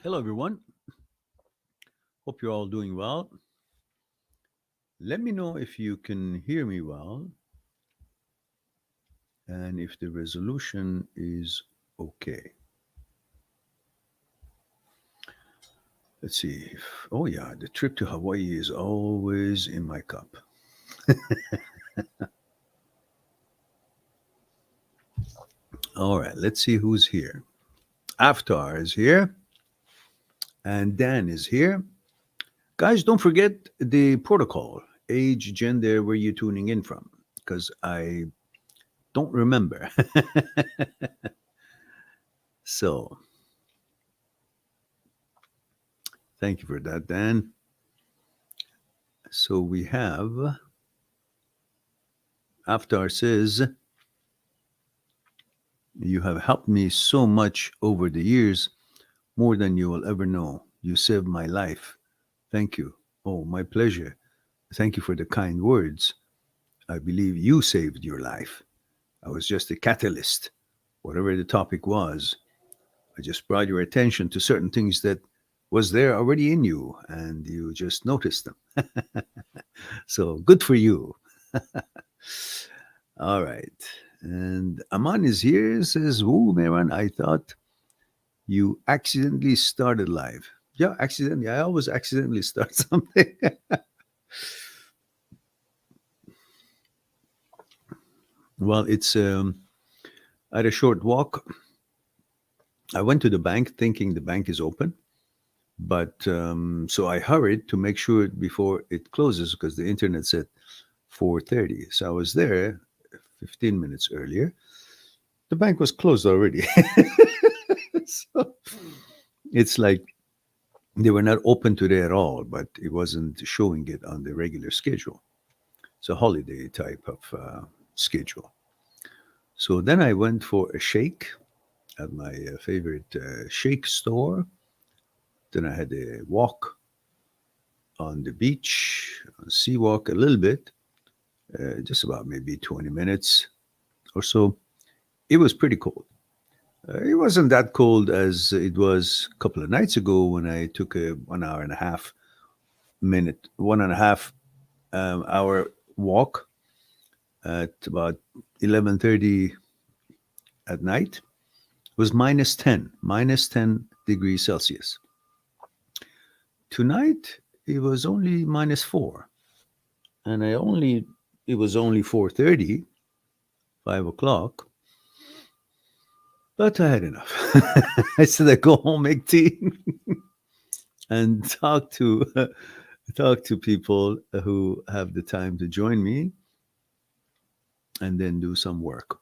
Hello, everyone. Hope you're all doing well. Let me know if you can hear me well and if the resolution is okay. Let's see. Oh, yeah, the trip to Hawaii is always in my cup. All right, let's see who's here. Aftar is here and Dan is here. Guys, don't forget the protocol age, gender, where you're tuning in from, because I don't remember. So, thank you for that, Dan. So, we have Aftar says, you have helped me so much over the years, more than you will ever know. You saved my life. Thank you. Oh, my pleasure. Thank you for the kind words. I believe you saved your life. I was just a catalyst. Whatever the topic was, I just brought your attention to certain things that was there already in you and you just noticed them. So good for you. All right. And Aman is here, says, Woo, Meran, I thought you accidentally started live. Yeah, accidentally. I always accidentally start something. Well, it's I had a short walk. I went to the bank thinking the bank is open, but so I hurried to make sure before it closes because the internet said 4:30. So I was there 15 minutes earlier. The bank was closed already. So it's like they were not open today at all, but it wasn't showing it on the regular schedule. It's a holiday type of schedule. So then I went for a shake at my favorite shake store. Then I had a walk on the beach, sea walk a little bit, just about maybe 20 minutes or so. It was pretty cold. It wasn't that cold as it was a couple of nights ago when I took a 1 hour and a half minute, 1.5 hour walk at about 11:30 at night. It was minus 10 degrees Celsius. Tonight it was only minus 4, and it was only 4:30, 5 o'clock, but I had enough. I said I go home, make tea, and talk to people who have the time to join me, and then do some work.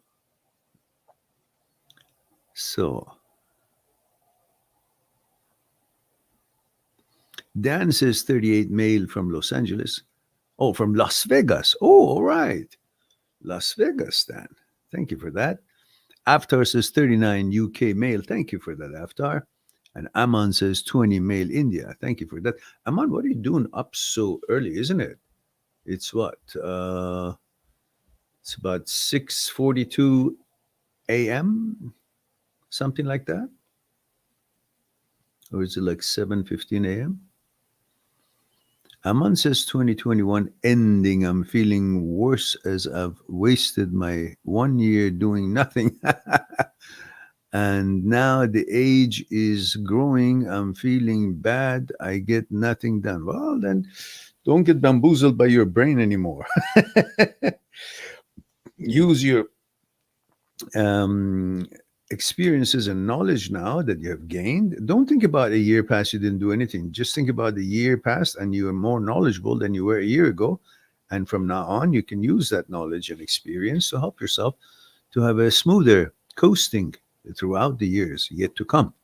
So Dan says 38 male from Los Angeles. Oh, from Las Vegas. Oh, all right. Las Vegas, Dan. Thank you for that. Aftar says 39 UK male. Thank you for that, Aftar. And Aman says 20 male India. Thank you for that. Aman, what are you doing up so early, isn't it? It's what? It's about 6:42 a.m., something like that? Or is it like 7:15 a.m.? Aman says 2021 ending. I'm feeling worse as I've wasted my 1 year doing nothing. And now the age is growing. I'm feeling bad. I get nothing done. Well, then don't get bamboozled by your brain anymore. Use your um, experiences and knowledge now that you have gained. Don't think about a year past you didn't do anything. Just think about the year past and you are more knowledgeable than you were a year ago. And from now on, you can use that knowledge and experience to help yourself to have a smoother coasting throughout the years yet to come.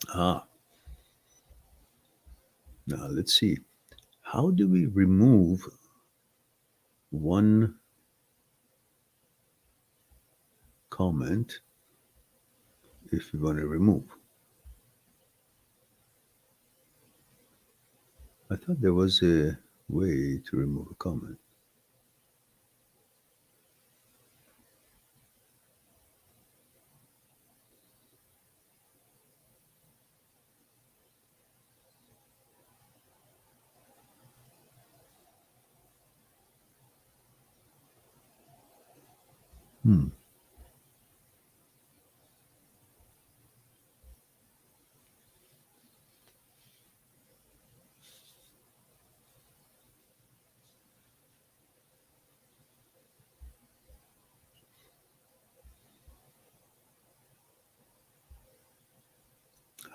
Ah, now let's see. How do we remove one comment if we want to remove? I thought there was a way to remove a comment. Hmm.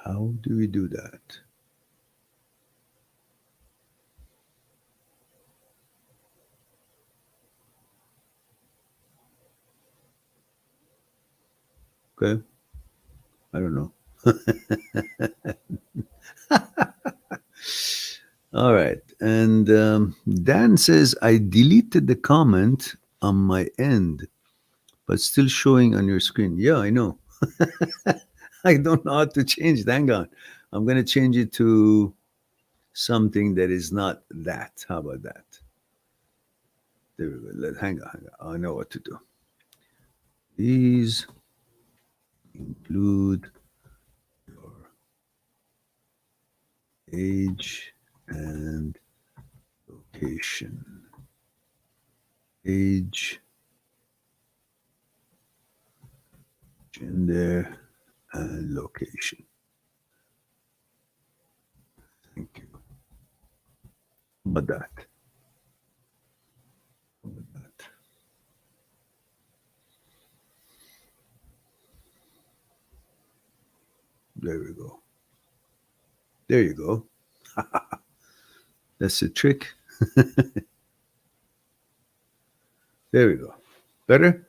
How do we do that? Okay. I don't know. All right. And Dan says, I deleted the comment on my end, but still showing on your screen. Yeah, I know. I don't know how to change it. Hang on. I'm going to change it to something that is not that. How about that? There we go. Hang on, hang on. I know what to do. Please include your age and location. Age, gender, and location. Thank you. How about that? How about that? There we go. There you go. That's the trick. There we go. Better?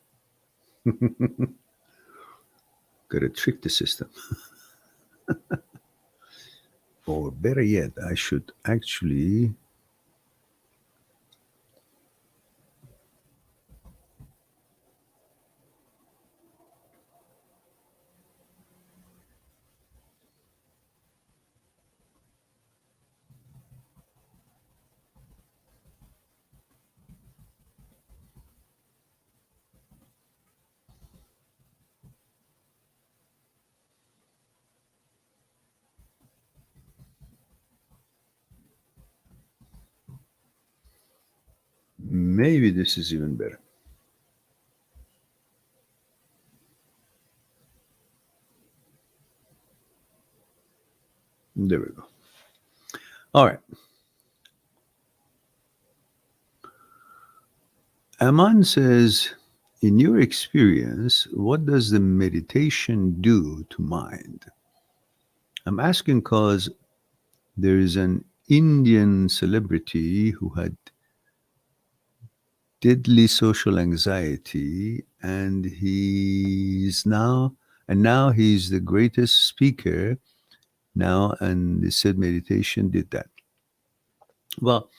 Gotta trick the system. Or better yet, I should actually. Maybe this is even better. There we go. All right. Aman says, in your experience, what does the meditation do to mind? I'm asking because there is an Indian celebrity who had deadly social anxiety, and now he's the greatest speaker now, and they said meditation did that. Well,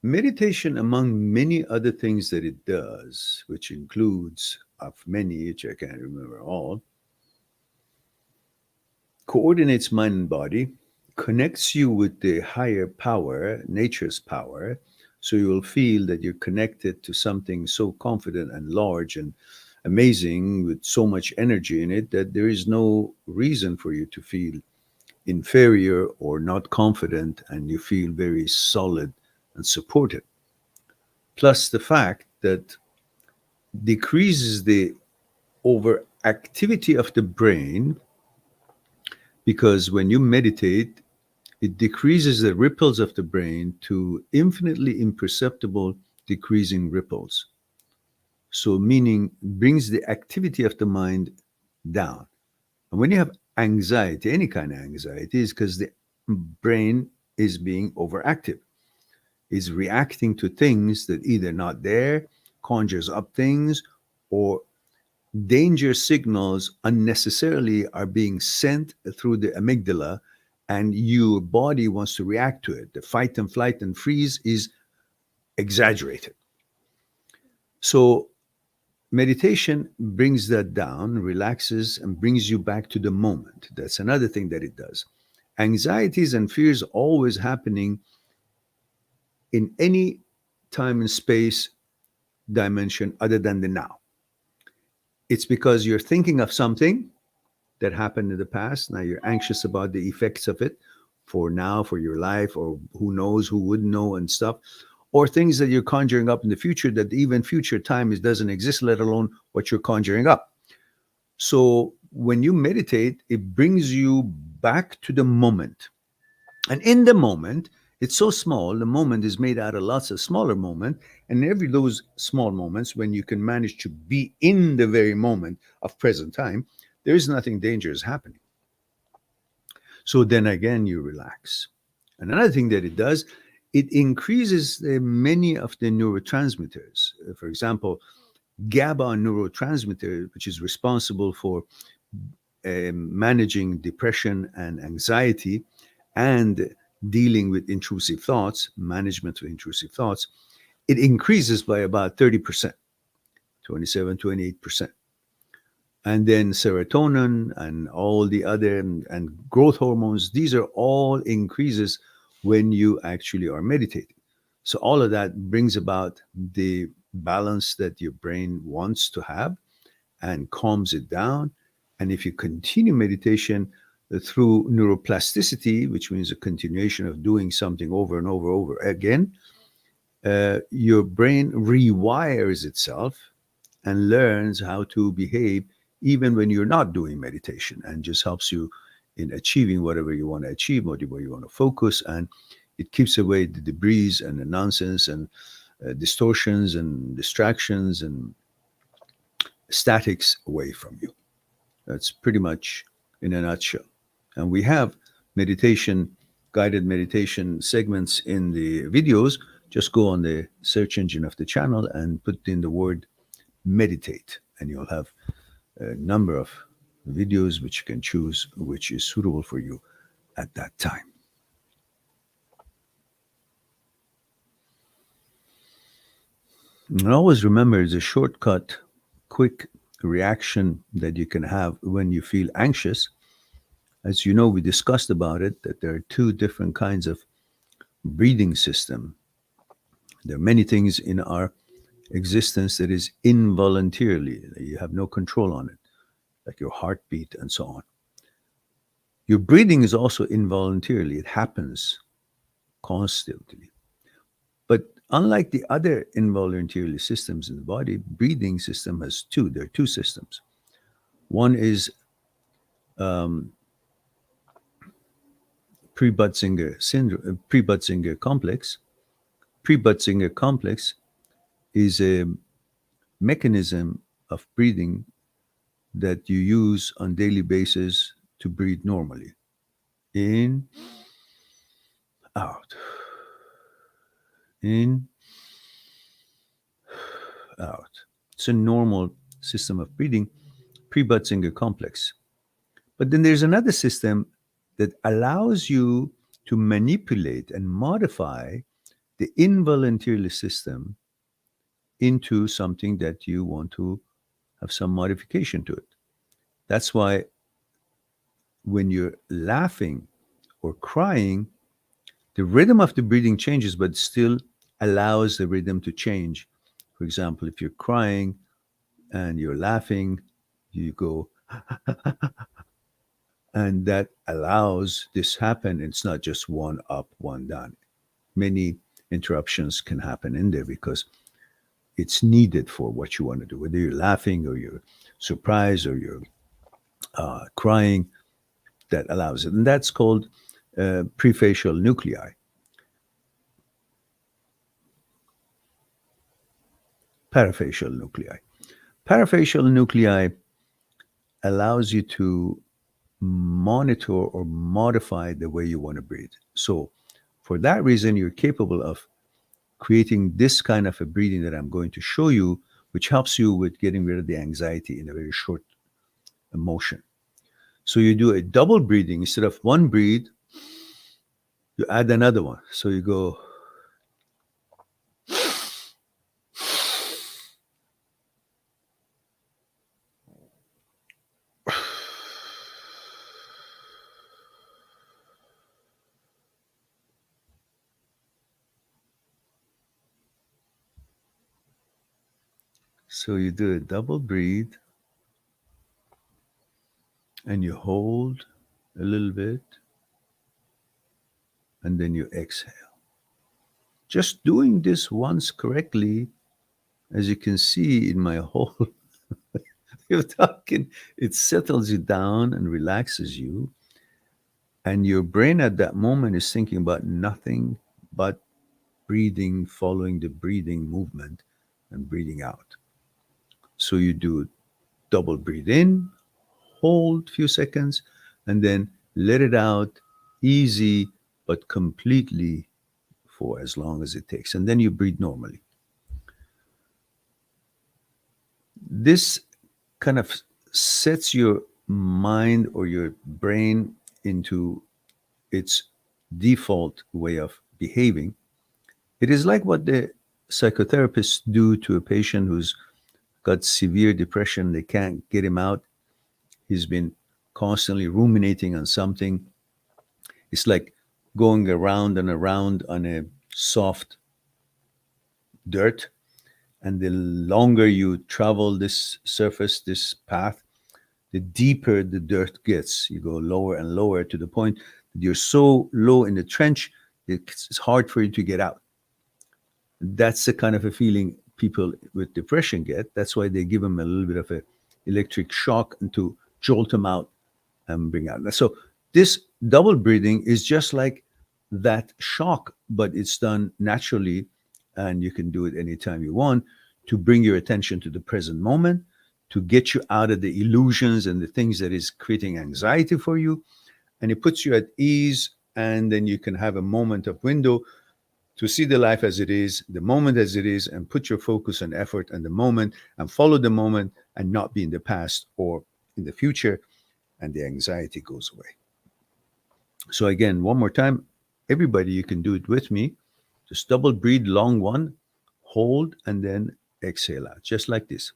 meditation, among many other things that it does, which includes of many, which I can't remember all, coordinates mind and body, connects you with the higher power, nature's power, so you will feel that you're connected to something so confident and large and amazing with so much energy in it that there is no reason for you to feel inferior or not confident, and you feel very solid and supported. Plus the fact that decreases the overactivity of the brain, because when you meditate, it decreases the ripples of the brain to infinitely imperceptible decreasing ripples. So, meaning brings the activity of the mind down. And when you have anxiety, any kind of anxiety, is because the brain is being overactive, is reacting to things that either not there, conjures up things, or danger signals unnecessarily are being sent through the amygdala, and your body wants to react to it. The fight and flight and freeze is exaggerated. So meditation brings that down, relaxes, and brings you back to the moment. That's another thing that it does. Anxieties and fears always happening in any time and space dimension other than the now. It's because you're thinking of something that happened in the past. Now you're anxious about the effects of it for now, for your life, or who knows, who would know and stuff. or things that you're conjuring up in the future that even future time doesn't exist, let alone what you're conjuring up. So when you meditate, it brings you back to the moment. And in the moment, it's so small, the moment is made out of lots of smaller moments. And every those small moments, when you can manage to be in the very moment of present time, there is nothing dangerous happening. So then again, you relax. And another thing that it does, it increases many of the neurotransmitters. For example, GABA neurotransmitter, which is responsible for managing depression and anxiety and dealing with intrusive thoughts, management of intrusive thoughts, it increases by about 30%, 27, 28%. And then serotonin and all the other and growth hormones, these are all increases when you actually are meditating. So all of that brings about the balance that your brain wants to have and calms it down. And if you continue meditation through neuroplasticity, which means a continuation of doing something over and over again, your brain rewires itself and learns how to behave even when you're not doing meditation, and just helps you in achieving whatever you want to achieve, whatever you want to focus. And it keeps away the debris and the nonsense and distortions and distractions and statics away from you. That's pretty much in a nutshell. And we have meditation, guided meditation segments in the videos. Just go on the search engine of the channel and put in the word meditate, and you'll have a number of videos which you can choose which is suitable for you at that time. And always remember, it's a shortcut, quick reaction that you can have when you feel anxious. As you know, we discussed about it, that there are two different kinds of breathing system. There are many things in our existence that is involuntarily, you have no control on it, like your heartbeat and so on. Your breathing is also involuntarily, it happens constantly. But unlike the other involuntarily systems in the body, breathing system has two. There are two systems. One is um, pre-Butzinger syndrome, pre-Butzinger complex. Pre-Butzinger complex is a mechanism of breathing that you use on daily basis to breathe normally. In, out, in, out. It's a normal system of breathing, pre-Butzinger complex. But then there's another system that allows you to manipulate and modify the involuntary system into something that you want to have some modification to it. That's why when you're laughing or crying, the rhythm of the breathing changes, but still allows the rhythm to change. For example, if you're crying and you're laughing, you go, and that allows this happen. It's not just one up, one down. Many interruptions can happen in there because it's needed for what you want to do, whether you're laughing or you're surprised or you're crying, that allows it. And that's called prefacial nuclei. Parafacial nuclei. Parafacial nuclei allows you to monitor or modify the way you want to breathe. So for that reason, you're capable of creating this kind of a breathing that I'm going to show you, which helps you with getting rid of the anxiety in a very short motion. So you do a double breathing. Instead of one breathe, you add another one. So you go, so you do a double breathe and you hold a little bit and then you exhale. Just doing this once correctly, as you can see in my whole way of talking, it settles you down and relaxes you. And your brain at that moment is thinking about nothing but breathing, following the breathing movement and breathing out. So you do double breathe in, hold a few seconds, and then let it out easy but completely for as long as it takes. And then you breathe normally. This kind of sets your mind or your brain into its default way of behaving. It is like what the psychotherapists do to a patient who's got severe depression. They can't get him out. He's been constantly ruminating on something. It's like going around and around on a soft dirt. And the longer you travel this surface, this path, the deeper the dirt gets. You go lower and lower to the point that you're so low in the trench, it's hard for you to get out. That's the kind of a feeling people with depression get. That's why they give them a little bit of a electric shock and to jolt them out and bring out. So this double breathing is just like that shock, but it's done naturally, and you can do it anytime you want to bring your attention to the present moment, to get you out of the illusions and the things that is creating anxiety for you, and it puts you at ease. And then you can have a moment of window to see the life as it is, the moment as it is, and put your focus and effort on the moment and follow the moment and not be in the past or in the future, and the anxiety goes away. So again, one more time, everybody, you can do it with me. Just double breathe, long one, hold, and then exhale out, just like this.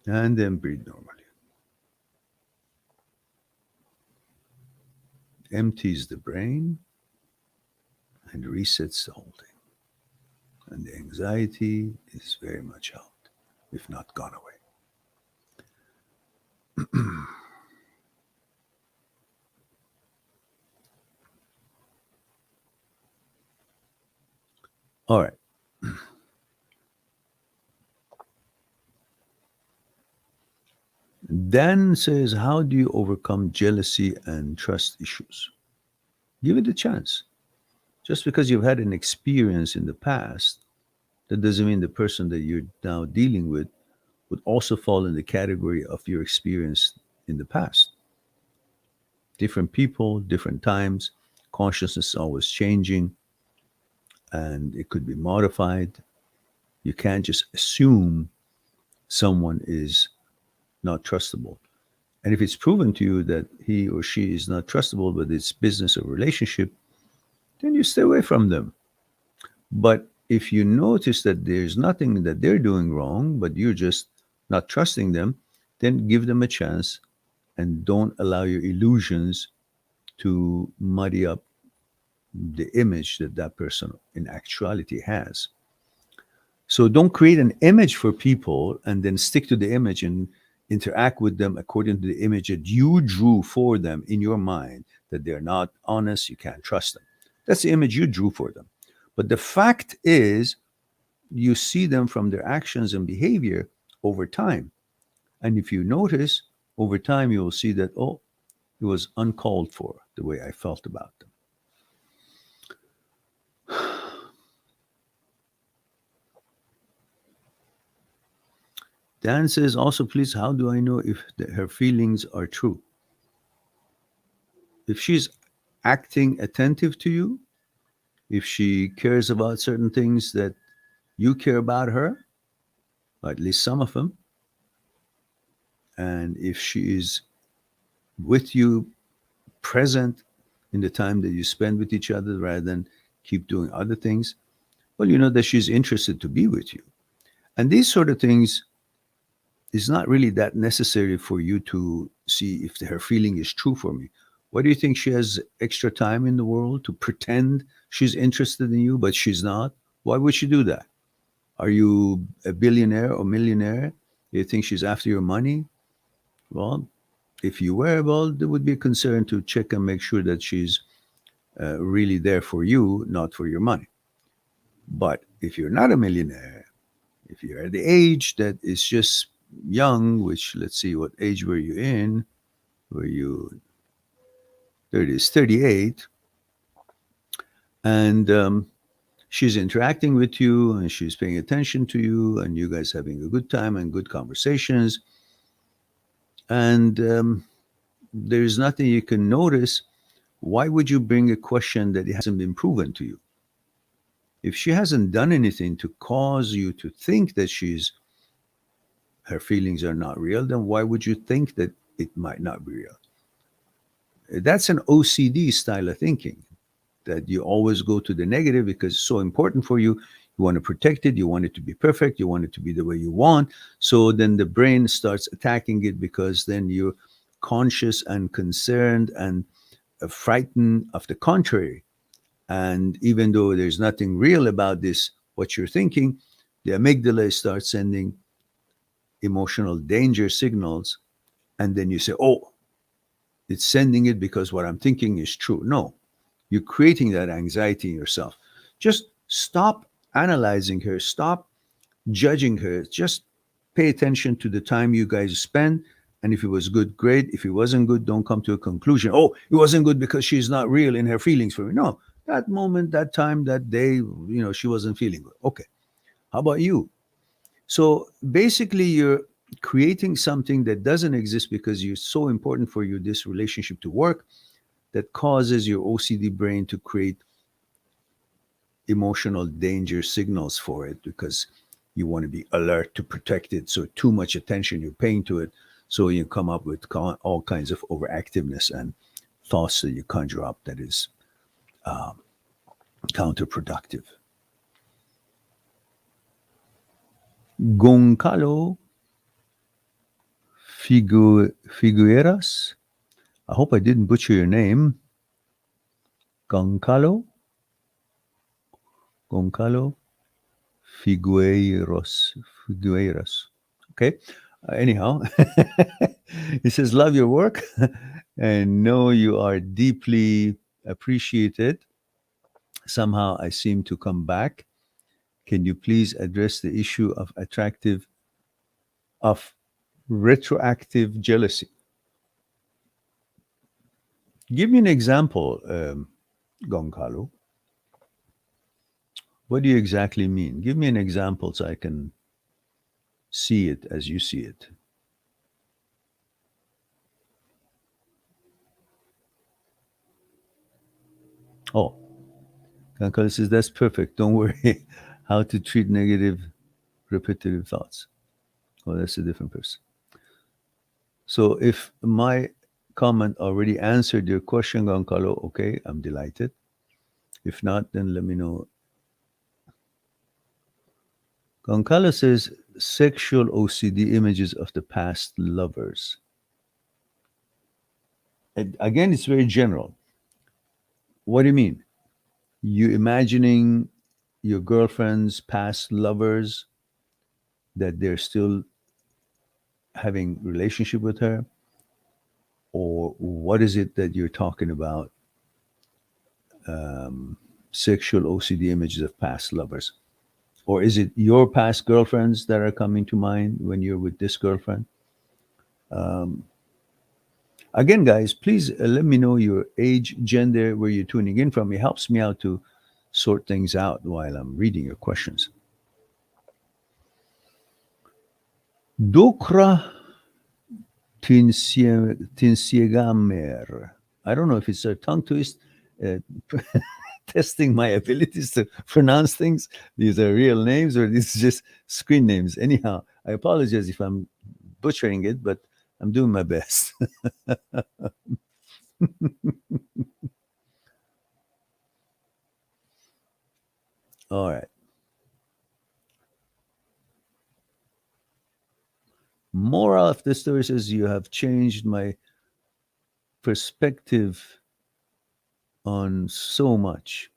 And then breathe normally. Empties the brain and resets the whole thing. And the anxiety is very much out, if not gone away. All right. Dan says, how do you overcome jealousy and trust issues? Give it a chance. Just because you've had an experience in the past, that doesn't mean the person that you're now dealing with would also fall in the category of your experience in the past. Different people, different times, consciousness is always changing, and it could be modified. You can't just assume someone is not trustable. And if it's proven to you that he or she is not trustable, but it's business or relationship, then you stay away from them. But if you notice that there's nothing that they're doing wrong, but you're just not trusting them, then give them a chance and don't allow your illusions to muddy up the image that that person in actuality has. So don't create an image for people and then stick to the image and interact with them according to the image that you drew for them in your mind, that they're not honest, you can't trust them. That's the image you drew for them. But the fact is, you see them from their actions and behavior over time. And if you notice, over time, you will see that, oh, it was uncalled for the way I felt about them. Dan says, also, please, how do I know if her feelings are true? If she's acting attentive to you, if she cares about certain things that you care about her, or at least some of them, and if she is with you, present in the time that you spend with each other rather than keep doing other things, well, you know that she's interested to be with you. And these sort of things is not really that necessary for you to see if her feeling is true for me. Why do you think she has extra time in the world to pretend she's interested in you, but she's not? Why would she do that? Are you a billionaire or millionaire? You think she's after your money? Well, if you were, well, there would be a concern to check and make sure that she's really there for you, not for your money. But if you're not a millionaire, if you're at the age that is just young, which let's see, what age were you in? Were you 30s, 38? And she's interacting with you and she's paying attention to you and you guys having a good time and good conversations. And there's nothing you can notice. Why would you bring a question that it hasn't been proven to you? If she hasn't done anything to cause you to think that her feelings are not real, then why would you think that it might not be real? That's an OCD style of thinking, that you always go to the negative because it's so important for you. You want to protect it. You want it to be perfect. You want it to be the way you want. So then the brain starts attacking it because then you're conscious and concerned and frightened of the contrary. And even though there's nothing real about this, what you're thinking, the amygdala starts sending emotional danger signals. And then you say, oh, it's sending it because what I'm thinking is true. No, you're creating that anxiety in yourself. Just stop analyzing her, stop judging her. Just pay attention to the time you guys spend. And if it was good, great. If it wasn't good, don't come to a conclusion. Oh, it wasn't good because she's not real in her feelings for me. No, that moment, that time, that day, she wasn't feeling good. Okay. How about you? So basically, you're creating something that doesn't exist because you're so important for you, this relationship to work, that causes your OCD brain to create emotional danger signals for it because you want to be alert to protect it. So too much attention you're paying to it. So you come up with all kinds of overactiveness and thoughts that you conjure up that is counterproductive. Goncalo Figueras. I hope I didn't butcher your name. Goncalo Figueiras. Okay. Anyhow, he says, love your work and know you are deeply appreciated. Somehow I seem to come back. Can you please address the issue of retroactive jealousy? Give me an example, Goncalo. What do you exactly mean? Give me an example so I can see it as you see it. Oh, Goncalo says, that's perfect. Don't worry. How to treat negative, repetitive thoughts. Oh, that's a different person. So if my comment already answered your question, Goncalo, okay, I'm delighted. If not, then let me know. Goncalo says, sexual OCD images of the past lovers. And again, it's very general. What do you mean? You imagining your girlfriend's past lovers, that they're still having relationship with her? Or what is it that you're talking about? Sexual OCD images of past lovers. Or is it your past girlfriends that are coming to mind when you're with this girlfriend? Again, guys, please let me know your age, gender, where you're tuning in from. It helps me out to sort things out while I'm reading your questions. Dokra Tinsiegamer. I don't know if it's a tongue twist, uh, testing my abilities to pronounce things. These are real names or these are just screen names. Anyhow, I apologize if I'm butchering it, but I'm doing my best. All right. Moral of the story says, you have changed my perspective on so much.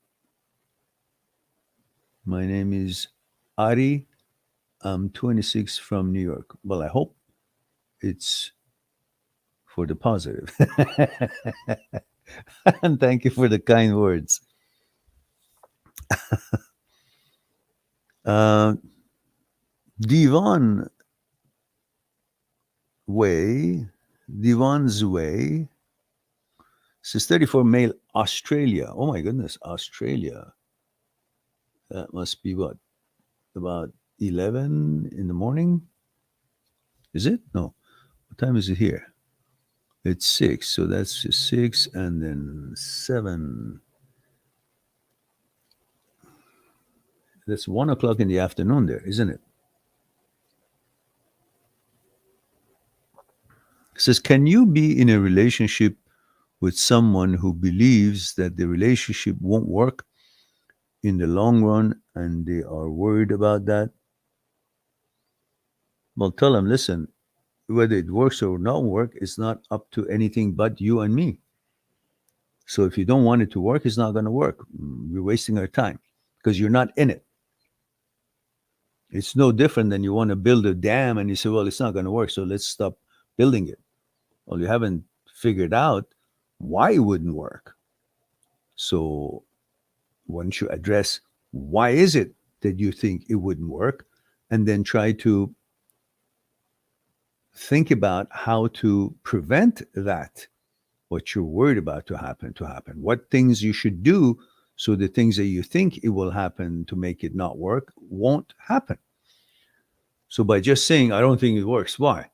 My name is Ari I'm 26 from New York. Well, I hope it's for the positive. And thank you for the kind words. Uh, Devon Way, Devon's Way says 34 male Australia. Oh my goodness, Australia. That must be what? About 11 in the morning? Is it? No. What time is it here? It's 6. So that's 6 and then 7. That's 1 o'clock in the afternoon there, isn't it? It says, can you be in a relationship with someone who believes that the relationship won't work in the long run and they are worried about that? Well, tell them, listen, whether it works or not work is not up to anything but you and me. So if you don't want it to work, it's not going to work. We're wasting our time because you're not in it. It's no different than you want to build a dam and you say, well, it's not going to work, so let's stop building it. Well, you haven't figured out why it wouldn't work. So once you address why is it that you think it wouldn't work, and then try to think about how to prevent that, what you're worried about to happen, what things you should do so the things that you think it will happen to make it not work won't happen. So by just saying, I don't think it works, why?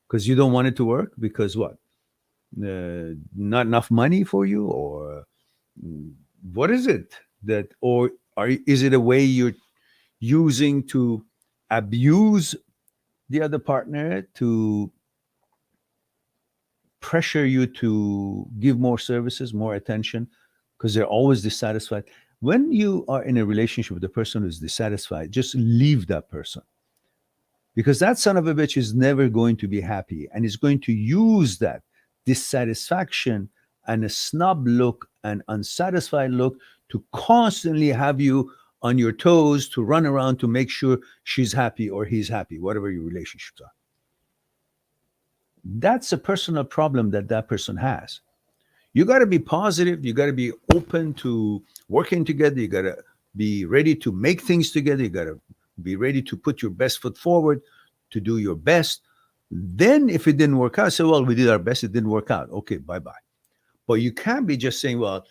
Because you don't want it to work? Because what? Not enough money for you? Or what is it that, or is it a way you're using to abuse the other partner to pressure you to give more services, more attention, because they're always dissatisfied? When you are in a relationship with a person who's dissatisfied, just leave that person, because that son of a bitch is never going to be happy and is going to use that dissatisfaction and a snub look and unsatisfied look to constantly have you on your toes, to run around to make sure she's happy or he's happy, whatever your relationships are. That's a personal problem that that person has. You got to be positive. You got to be open to working together. You got to be ready to make things together. You got to be ready to put your best foot forward, to do your best. Then, if it didn't work out, say, well, we did our best. It didn't work out. Okay, bye bye. But you can't be just saying, well,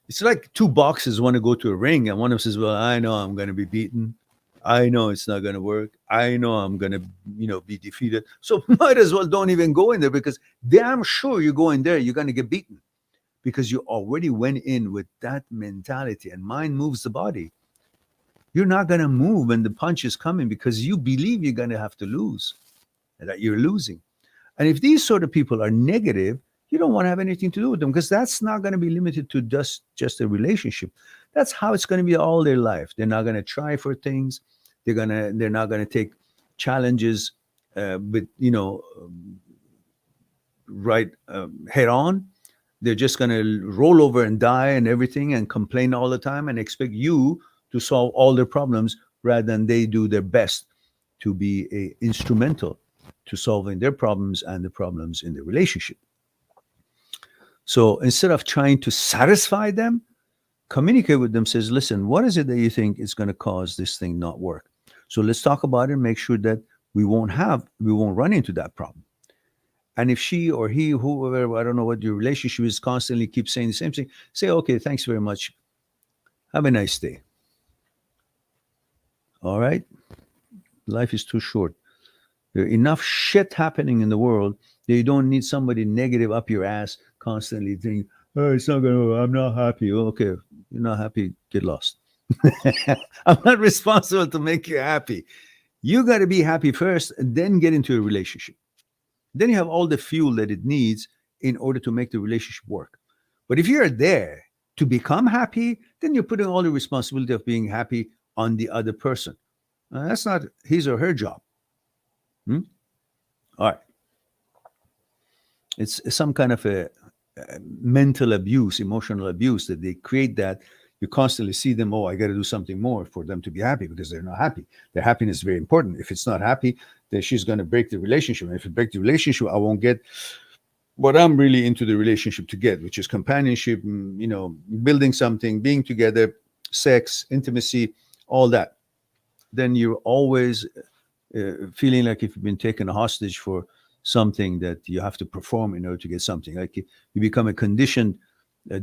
it's like two boxers want to go to a ring, and one of them says, well, I know I'm going to be beaten. I know it's not going to work. I know I'm going to, be defeated. So might as well don't even go in there, because damn sure you go in there, you're going to get beaten, because you already went in with that mentality, and mind moves the body. You're not going to move when the punch is coming because you believe you're going to have to lose, and that you're losing. And if these sort of people are negative, you don't want to have anything to do with them, because that's not going to be limited to just a relationship. That's how it's going to be all their life. They're not going to try for things. They're not going to take challenges with right head on. They're just going to roll over and die and everything and complain all the time and expect you to solve all their problems, rather than they do their best to be instrumental to solving their problems and the problems in the relationship. So instead of trying to satisfy them, communicate with them, says, listen, what is it that you think is going to cause this thing not work? So let's talk about it and make sure that we won't run into that problem. And if she or he, whoever, I don't know what your relationship is, constantly keeps saying the same thing, say, okay, thanks very much. Have a nice day. All right? Life is too short. There's enough shit happening in the world that you don't need somebody negative up your ass constantly thinking, oh, it's not going to, I'm not happy. Oh, okay, you're not happy, get lost. I'm not responsible to make you happy. You got to be happy first and then get into a relationship. Then you have all the fuel that it needs in order to make the relationship work. But if you're there to become happy, then you're putting all the responsibility of being happy on the other person. That's not his or her job. All right. It's some kind of a mental abuse, emotional abuse, that they create that You constantly see them, oh, I got to do something more for them to be happy because they're not happy. Their happiness is very important. If it's not happy, then she's going to break the relationship. And if it breaks the relationship, I won't get what I'm really into the relationship to get, which is companionship, building something, being together, sex, intimacy, all that. Then you're always feeling like if you've been taken hostage for something that you have to perform in order to get something. Like you become a conditioned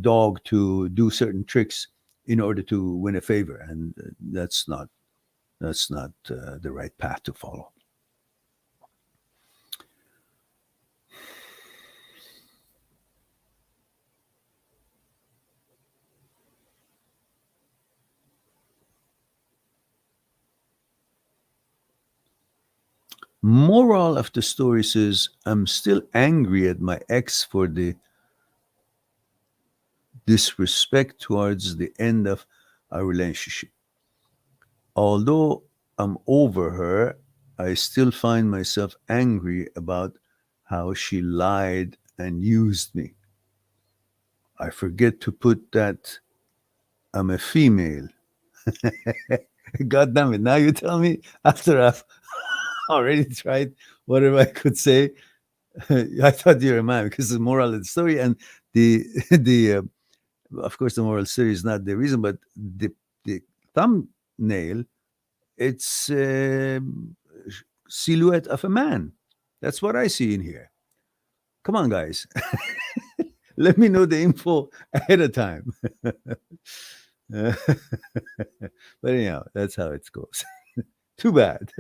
dog to do certain tricks in order to win a favor, and that's not the right path to follow. Moral of the story says, I'm still angry at my ex for the disrespect towards the end of our relationship. Although I'm over her, I still find myself angry about how she lied and used me. I forget to put that I'm a female. God damn it. Now you tell me after I've already tried whatever I could say. I thought you were a man because the moral of the story and the of course the moral story is not the reason, but the thumbnail, it's a silhouette of a man. That's what I see in here. Come on, guys. Let me know the info ahead of time. But anyhow, that's how it goes. Too bad.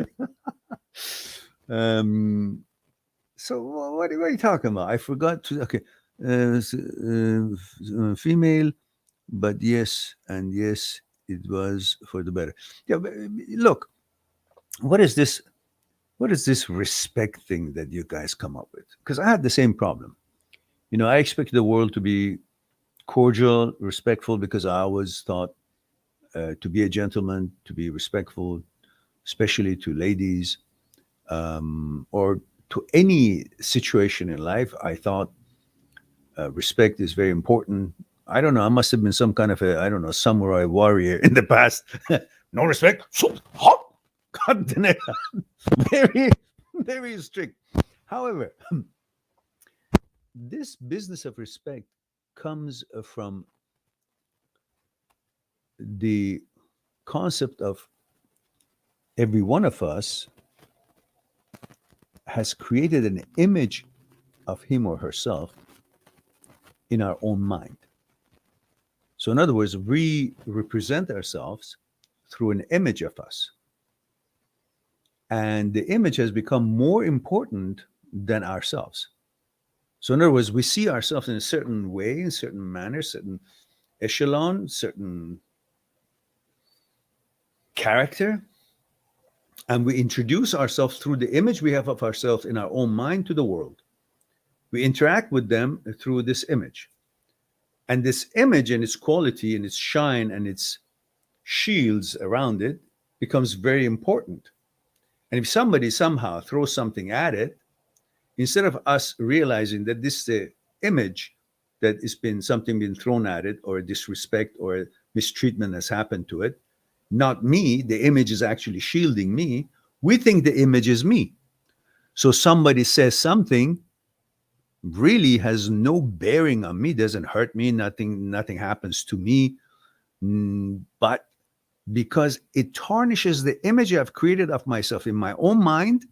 So what are you talking about? I forgot to. Okay, female, but yes, and yes, it was for the better. Yeah, but look, what is this? What is this respect thing that you guys come up with? Because I had the same problem. I expected the world to be cordial, respectful, because I always thought to be a gentleman, to be respectful, especially to ladies, or to any situation in life. I thought respect is very important. I don't know. I must have been some kind of samurai warrior in the past. No respect. God damn it. Very, very strict. However, this business of respect comes from the concept of every one of us has created an image of him or herself in our own mind. So, in other words, we represent ourselves through an image of us. And the image has become more important than ourselves. So, in other words, we see ourselves in a certain way, in a certain manner, certain echelon, certain character, and we introduce ourselves through the image we have of ourselves in our own mind to the world. We interact with them through this image. And this image and its quality and its shine and its shields around it becomes very important. And if somebody somehow throws something at it, instead of us realizing that this is the image that has been something been thrown at it, or a disrespect or a mistreatment has happened to it, not me, the image is actually shielding me. We think the image is me. So somebody says something really has no bearing on me, doesn't hurt me, nothing happens to me. But because it tarnishes the image I've created of myself in my own mind,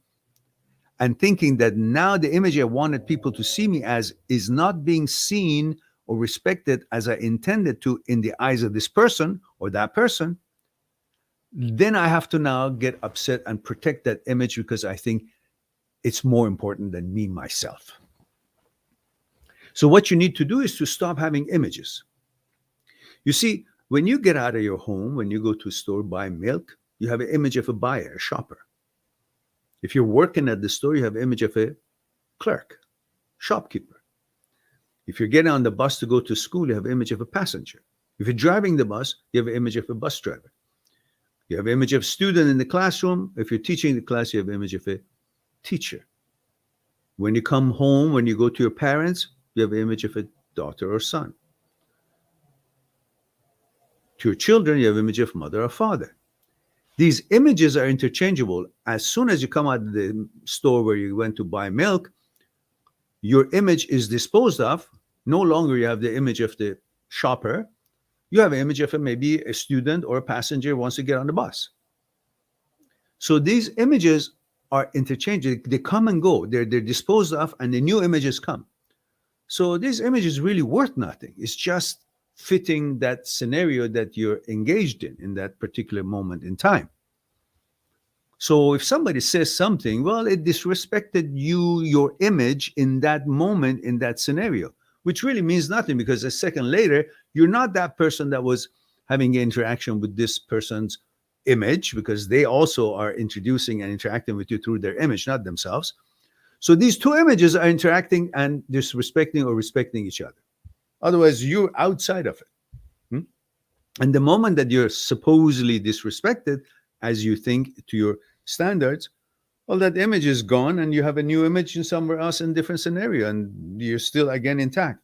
and thinking that now the image I wanted people to see me as is not being seen or respected as I intended to in the eyes of this person or that person, then I have to now get upset and protect that image because I think it's more important than me, myself. So what you need to do is to stop having images. You see, when you get out of your home, when you go to a store, buy milk, you have an image of a buyer, a shopper. If you're working at the store, you have an image of a clerk, shopkeeper. If you're getting on the bus to go to school, you have an image of a passenger. If you're driving the bus, you have an image of a bus driver. You have an image of a student in the classroom. If you're teaching the class, you have an image of a teacher. When you come home, when you go to your parents, you have an image of a daughter or son. To your children, you have image of mother or father. These images are interchangeable. As soon as you come out of the store where you went to buy milk, your image is disposed of. No longer you have the image of the shopper. You have an image of maybe a student or a passenger who wants to get on the bus. So these images are interchangeable. They come and go. They're disposed of, and the new images come. So this image is really worth nothing. It's just fitting that scenario that you're engaged in that particular moment in time. So if somebody says something, well, it disrespected you, your image in that moment, in that scenario, which really means nothing, because a second later, you're not that person that was having an interaction with this person's image, because they also are introducing and interacting with you through their image, not themselves. So these two images are interacting and disrespecting or respecting each other. Otherwise, you're outside of it. And the moment that you're supposedly disrespected, as you think to your standards, well, that image is gone, and you have a new image in somewhere else in a different scenario, and you're still again intact.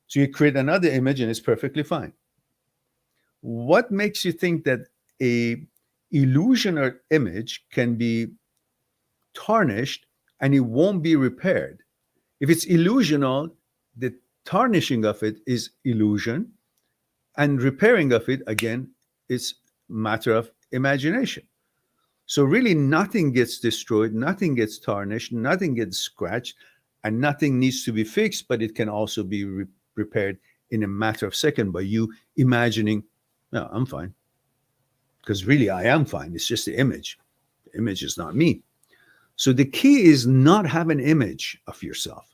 So you create another image, and it's perfectly fine. What makes you think that a illusion or image can be tarnished and it won't be repaired? If it's illusional, the tarnishing of it is illusion, and repairing of it, again, is matter of imagination. So really nothing gets destroyed, nothing gets tarnished, nothing gets scratched, and nothing needs to be fixed, but it can also be repaired in a matter of seconds by you imagining, no, I'm fine. Because really I am fine. It's just the image. The image is not me. So the key is not have an image of yourself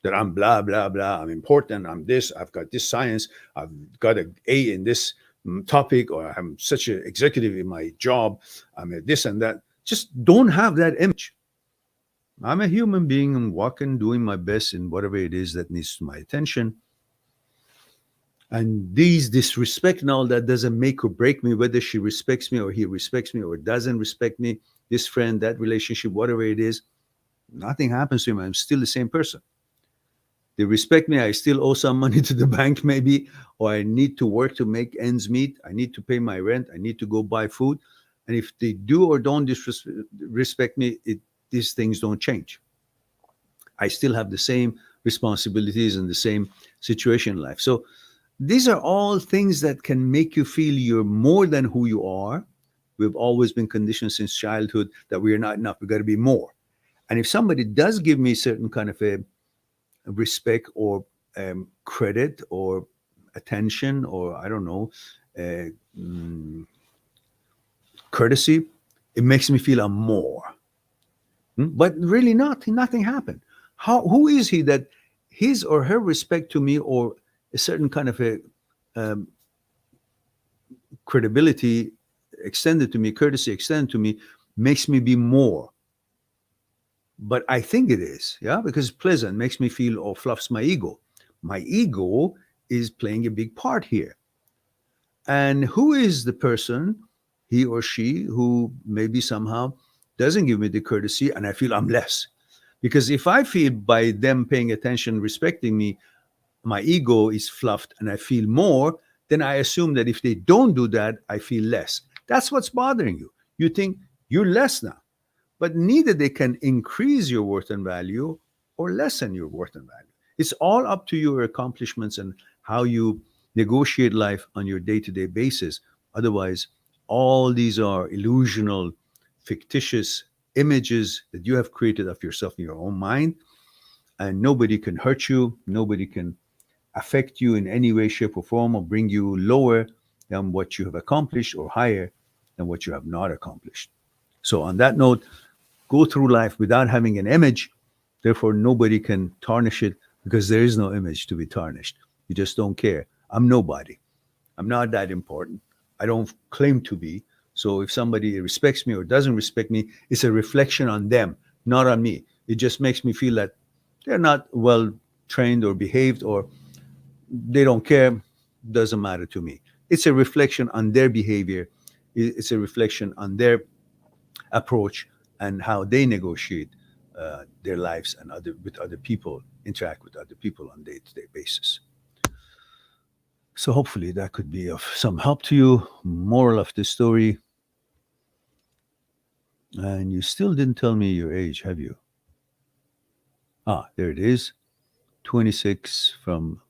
that I'm blah, blah, blah, I'm important, I'm this, I've got this science, I've got an A in this topic, or I'm such an executive in my job, I'm a this and that. Just don't have that image. I'm a human being, I'm walking, doing my best in whatever it is that needs my attention. And these disrespect and all that doesn't make or break me, whether she respects me or he respects me or doesn't respect me, this friend, that relationship, whatever it is, nothing happens to him. I'm still the same person. They respect me. I still owe some money to the bank, maybe, or I need to work to make ends meet. I need to pay my rent. I need to go buy food. And if they do or don't disrespect me, these things don't change. I still have the same responsibilities and the same situation in life. So these are all things that can make you feel you're more than who you are. We've always been conditioned since childhood that we are not enough. We've got to be more. And if somebody does give me certain kind of a respect or credit or attention, or I don't know, courtesy, it makes me feel I'm more. But really nothing happened. Who is he that his or her respect to me, or a certain kind of a credibility extended to me, courtesy extended to me, makes me be more? But I think it is, yeah, because it's pleasant, makes me feel, or fluffs my ego. My ego is playing a big part here. And who is the person, he or she, who maybe somehow doesn't give me the courtesy and I feel I'm less? Because if I feel by them paying attention, respecting me, my ego is fluffed and I feel more, then I assume that if they don't do that, I feel less. That's what's bothering you. You think you're less now. But neither they can increase your worth and value or lessen your worth and value. It's all up to your accomplishments and how you negotiate life on your day-to-day basis. Otherwise, all these are illusional, fictitious images that you have created of yourself in your own mind, and nobody can hurt you. Nobody can affect you in any way, shape, or form, or bring you lower than what you have accomplished or higher than what you have not accomplished. So on that note, go through life without having an image. Therefore, nobody can tarnish it, because there is no image to be tarnished. You just don't care. I'm nobody. I'm not that important. I don't claim to be. So if somebody respects me or doesn't respect me, it's a reflection on them, not on me. It just makes me feel that they're not well trained or behaved, or they don't care. Doesn't matter to me. It's a reflection on their behavior. It's a reflection on their approach and how they negotiate their lives and with other people, interact with other people on a day-to-day basis. So hopefully that could be of some help to you. Moral of the story. And you still didn't tell me your age, have you? Ah, there it is. 26 from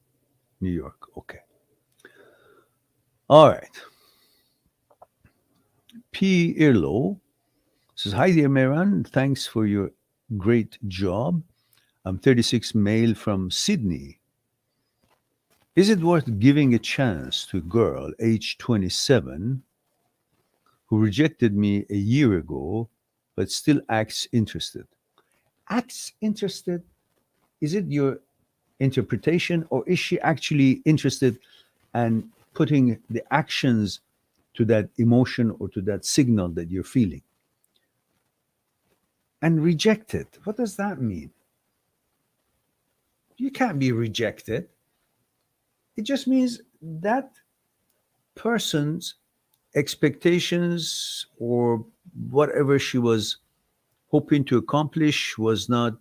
New York. Okay. All right. P. Irlo says, Hi dear Mehran. Thanks for your great job. I'm 36, male from Sydney. Is it worth giving a chance to a girl age 27 who rejected me a year ago but still acts interested? Acts interested? Is it your interpretation, or is she actually interested and putting the actions to that emotion or to that signal that you're feeling? And rejected, what does that mean? You can't be rejected. It just means that person's expectations or whatever she was hoping to accomplish was not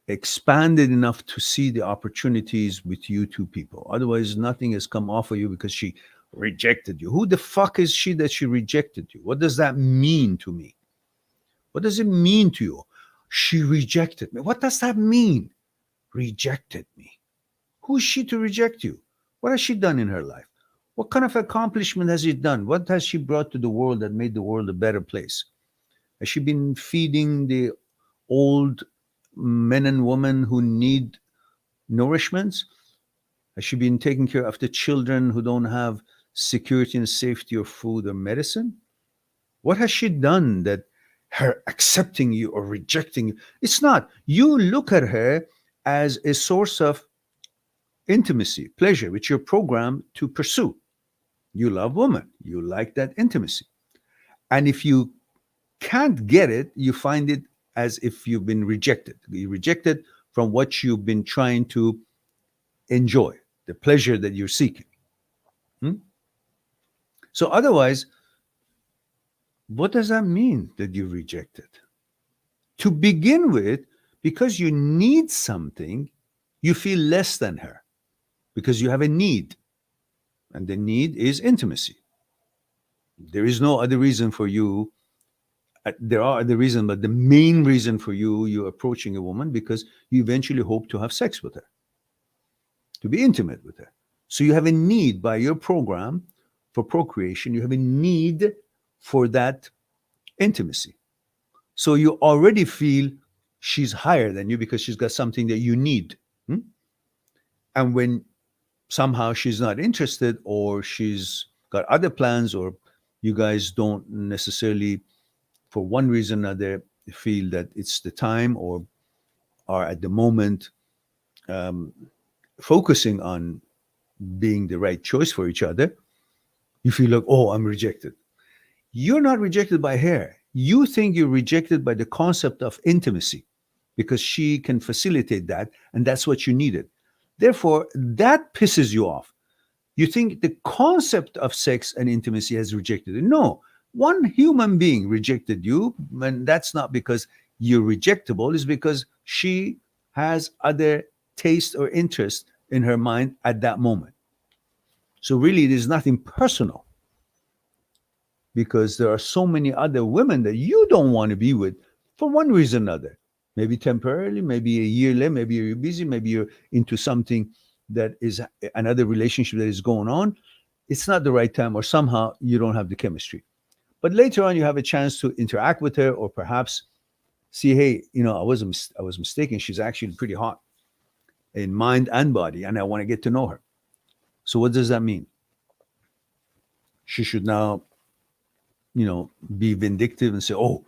expanded enough to see the opportunities with you two people. Otherwise, nothing has come off of you because she rejected you. Who the fuck is she that she rejected you? What does that mean to me? What does it mean to you? She rejected me. What does that mean? Rejected me. Who is she to reject you? What has she done in her life? What kind of accomplishment has she done? What has she brought to the world that made the world a better place? Has she been feeding the old men and women who need nourishments? Has she been taking care of the children who don't have security and safety or food or medicine? What has she done that her accepting you or rejecting you? It's not. You look at her as a source of intimacy, pleasure, which you're programmed to pursue. You love women. You like that intimacy. And if you can't get it, you find it as if you've been rejected. You're rejected from what you've been trying to enjoy, the pleasure that you're seeking. So otherwise, what does that mean that you're rejected? To begin with, because you need something, you feel less than her because you have a need. And the need is intimacy. There is no other reason for you. There are other reasons, but the main reason for you approaching a woman because you eventually hope to have sex with her, to be intimate with her. So you have a need by your program for procreation. You have a need for that intimacy. So you already feel she's higher than you because she's got something that you need. And when somehow she's not interested or she's got other plans or you guys don't necessarily, for one reason or another, feel that it's the time or are at the moment focusing on being the right choice for each other, you feel like, oh, I'm rejected. You're not rejected by her. You think you're rejected by the concept of intimacy because she can facilitate that, and that's what you needed. Therefore, that pisses you off. You think the concept of sex and intimacy has rejected it. No, one human being rejected you, and that's not because you're rejectable, it's because she has other taste or interest in her mind at that moment. So really, it is nothing personal because there are so many other women that you don't want to be with for one reason or another. Maybe temporarily, maybe a year later, maybe you're busy, maybe you're into something that is another relationship that is going on. It's not the right time, or somehow you don't have the chemistry. But later on, you have a chance to interact with her, or perhaps see, hey, I was mistaken. She's actually pretty hot in mind and body, and I want to get to know her. So what does that mean? She should now, be vindictive and say, oh,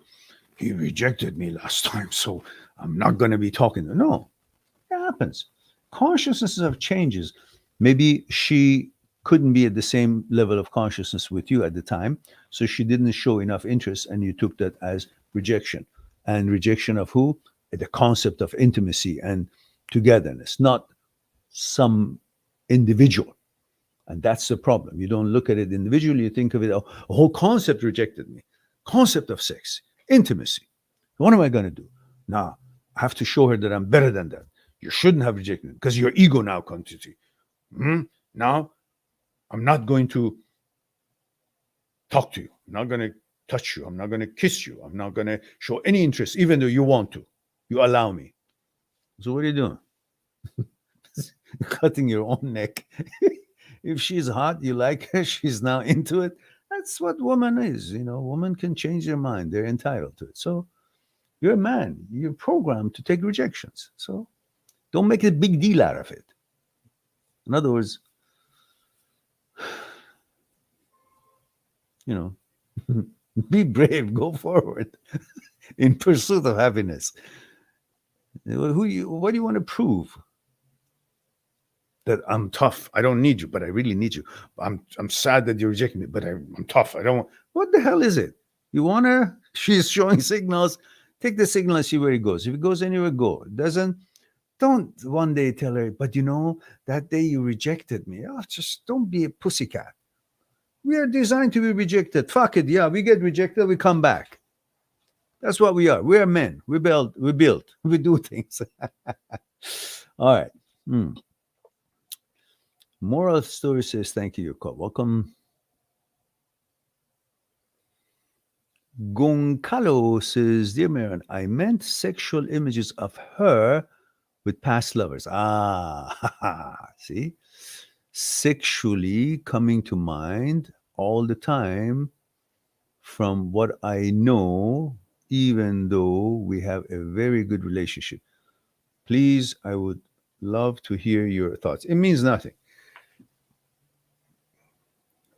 he rejected me last time, so I'm not going to be talking to her. No, it happens. Consciousnesses have changes. Maybe she couldn't be at the same level of consciousness with you at the time, so she didn't show enough interest, and you took that as rejection. And rejection of who? The concept of intimacy and togetherness, not some individual. And that's the problem. You don't look at it individually. You think of it, a whole concept rejected me. Concept of sex, intimacy. What am I going to do? Now, I have to show her that I'm better than that. You shouldn't have rejected me because your ego now comes to you. Now, I'm not going to talk to you. I'm not going to touch you. I'm not going to kiss you. I'm not going to show any interest, even though you want to. You allow me. So what are you doing? You're cutting your own neck. If she's hot, you like her, she's now into it. That's what woman is. Women can change their mind. They're entitled to it. So you're a man. You're programmed to take rejections. So don't make a big deal out of it. In other words, you know, be brave, go forward in pursuit of happiness. What do you want to prove? That I'm tough. I don't need you, but I really need you. I'm sad that you're rejecting me, but I'm tough. I don't want. What the hell is it? You want her? She's showing signals. Take the signal and see where it goes. If it goes anywhere, go. It doesn't. Don't one day tell her, but that day you rejected me. Oh, just don't be a pussycat. We are designed to be rejected. Fuck it. Yeah, we get rejected, we come back. That's what we are. We are men. We build. We do things. All right. Moral story says, thank you, your call. Welcome. Goncalo says, dear Marin, I meant sexual images of her with past lovers. See? Sexually coming to mind all the time from what I know, even though we have a very good relationship. Please, I would love to hear your thoughts. It means nothing.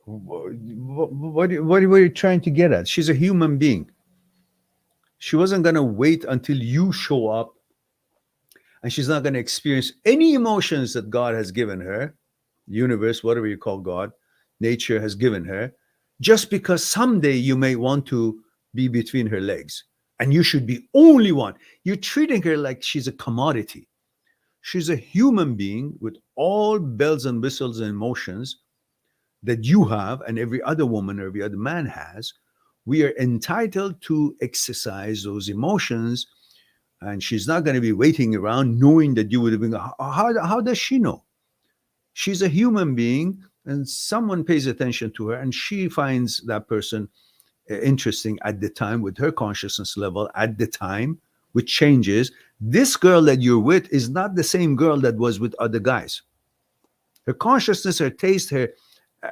What are you trying to get at? She's a human being. She wasn't going to wait until you show up, and she's not going to experience any emotions that God has given her, universe, whatever you call God, nature has given her, just because someday you may want to be between her legs, and you should be only one. You're treating her like she's a commodity. She's a human being with all bells and whistles and emotions that you have and every other woman or every other man has. We are entitled to exercise those emotions, and she's not going to be waiting around knowing that you would have been. How does she know? She's a human being, and someone pays attention to her, and she finds that person interesting at the time with her consciousness level at the time, which changes. This girl that you're with is not the same girl that was with other guys. Her consciousness, her taste, her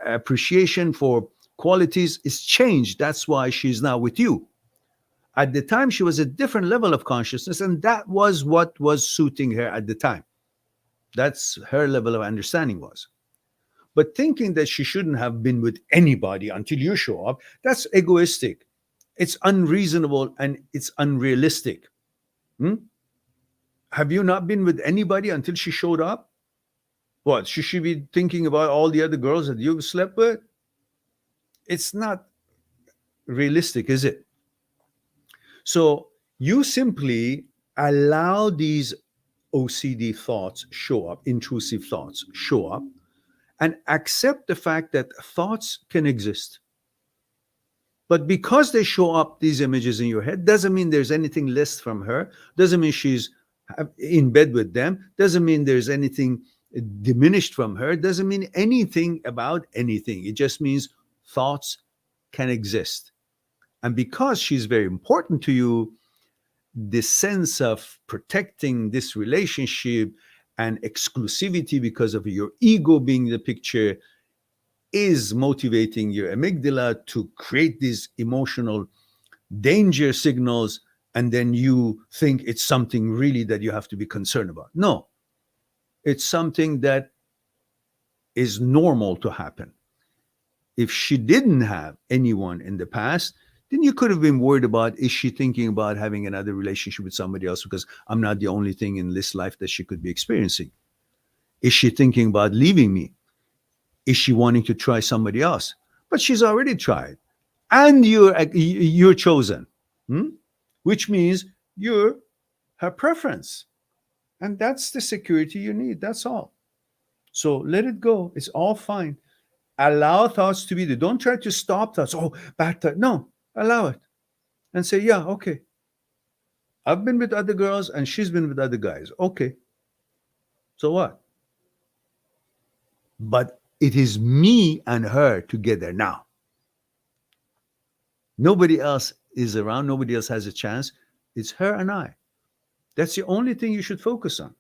appreciation for qualities is changed. That's why she's now with you. At the time, she was a different level of consciousness, and that was what was suiting her at the time. That's her level of understanding was. But thinking that she shouldn't have been with anybody until you show up, that's egoistic. It's unreasonable and it's unrealistic. Have you not been with anybody until she showed up? What, she should be thinking about all the other girls that you've slept with? It's not realistic, is it? So you simply allow these OCD thoughts show up, intrusive thoughts show up, and accept the fact that thoughts can exist. But because they show up, these images in your head, doesn't mean there's anything less from her, doesn't mean she's in bed with them, doesn't mean there's anything diminished from her, doesn't mean anything about anything. It just means thoughts can exist. And because she's very important to you, the sense of protecting this relationship and exclusivity because of your ego being the picture is motivating your amygdala to create these emotional danger signals, and then you think it's something really that you have to be concerned about. No, it's something that is normal to happen. If she didn't have anyone in the past, then you could have been worried about, is she thinking about having another relationship with somebody else because I'm not the only thing in this life that she could be experiencing? Is she thinking about leaving me? Is she wanting to try somebody else? But she's already tried. And you're chosen, which means you're her preference. And that's the security you need. That's all. So let it go. It's all fine. Allow thoughts to be there. Don't try to stop thoughts. Oh, bad thought. No, allow it. And say, yeah, okay. I've been with other girls and she's been with other guys. Okay. So what? but it is me and her together now. Nobody else is around. Nobody else has a chance. It's her and I. That's the only thing you should focus on.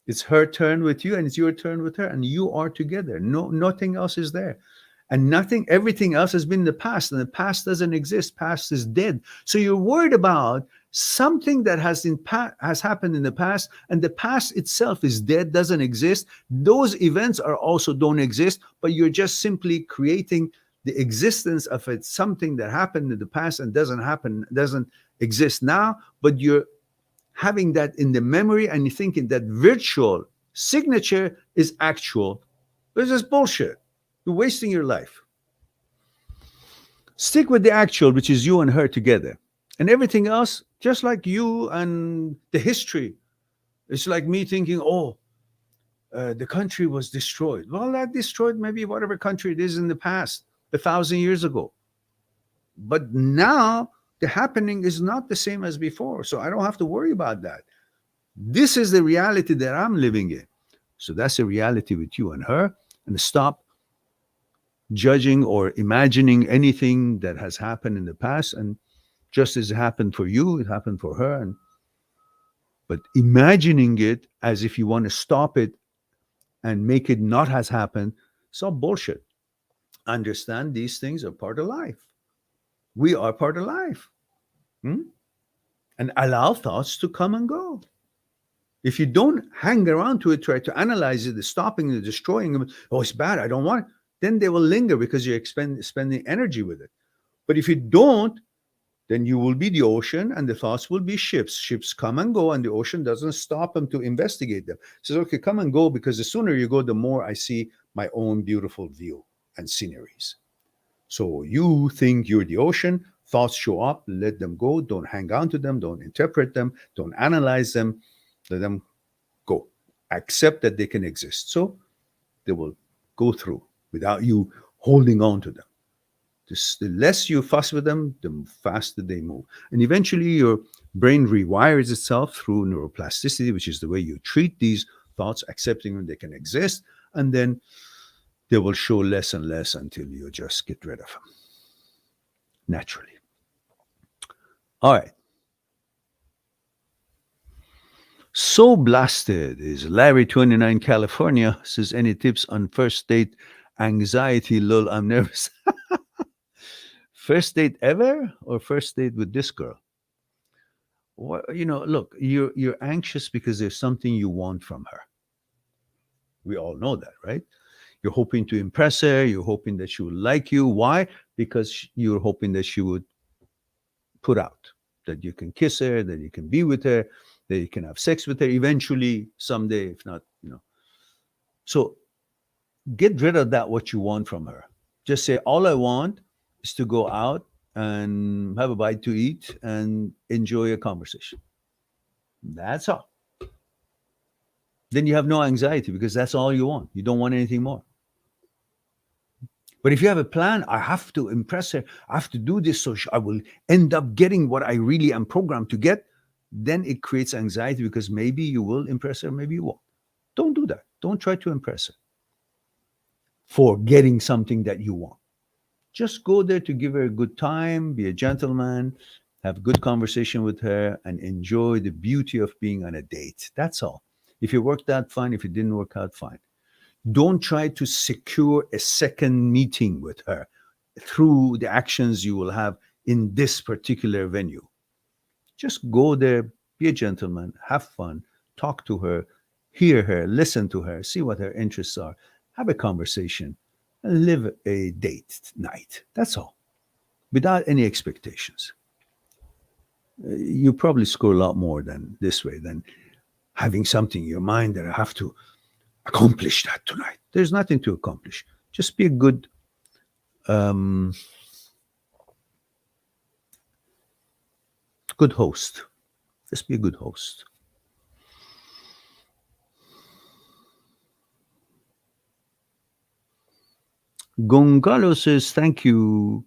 It's her turn with you, and it's your turn with her, and you are together. No, nothing else is there, and nothing. Everything else has been in the past, and the past doesn't exist. Past is dead. So you're worried about something that has happened in the past, and the past itself is dead, doesn't exist. Those events are also don't exist, but you're just simply creating the existence of it, something that happened in the past and doesn't exist now, but you're having that in the memory and you're thinking that virtual signature is actual. This is bullshit. You're wasting your life. Stick with the actual, which is you and her together. And everything else, just like you and the history. It's like me thinking, the country was destroyed. Well, that destroyed maybe whatever country it is in the past, 1,000 years ago. But now the happening is not the same as before. So I don't have to worry about that. This is the reality that I'm living in. So that's the reality with you and her. And stop judging or imagining anything that has happened in the past. And just as it happened for you, it happened for her. But imagining it as if you want to stop it and make it not has happened, it's all bullshit. Understand these things are part of life. We are part of life. And allow thoughts to come and go. If you don't hang around to it, try to analyze it, the stopping, the destroying them, it's bad, I don't want it, then they will linger because you're spending energy with it. But if you don't, then you will be the ocean and the thoughts will be ships. Ships come and go and the ocean doesn't stop them to investigate them. It says, okay, come and go, because the sooner you go, the more I see my own beautiful view and sceneries. So you think you're the ocean, thoughts show up, let them go, don't hang on to them, don't interpret them, don't analyze them, let them go. Accept that they can exist. So they will go through without you holding on to them. The less you fuss with them, the faster they move. And eventually your brain rewires itself through neuroplasticity, which is the way you treat these thoughts, accepting them, they can exist. And then they will show less and less until you just get rid of them naturally. All right. So blasted is Larry 29 California, says, any tips on first date anxiety? Lol, I'm nervous. First date ever or first date with this girl? Well, look, you're anxious because there's something you want from her. We all know that, right? You're hoping to impress her. You're hoping that she will like you. Why? Because you're hoping that she would put out, that you can kiss her, that you can be with her, that you can have sex with her eventually, someday, if not, So get rid of that, what you want from her. Just say, all I want is to go out and have a bite to eat and enjoy a conversation. That's all. Then you have no anxiety because that's all you want. You don't want anything more. But if you have a plan, I have to impress her, I have to do this so I will end up getting what I really am programmed to get, then it creates anxiety because maybe you will impress her, maybe you won't. Don't do that. Don't try to impress her for getting something that you want. Just go there to give her a good time, be a gentleman, have a good conversation with her, and enjoy the beauty of being on a date. That's all. If it worked out, fine. If it didn't work out, fine. Don't try to secure a second meeting with her through the actions you will have in this particular venue. Just go there, be a gentleman, have fun, talk to her, hear her, listen to her, see what her interests are, have a conversation, and live a date night. That's all, without any expectations. You probably score a lot more than this way, than having something in your mind that I have to accomplish that tonight. There's nothing to accomplish. Just be a good good host. Just be a good host. Gongalo says, thank you.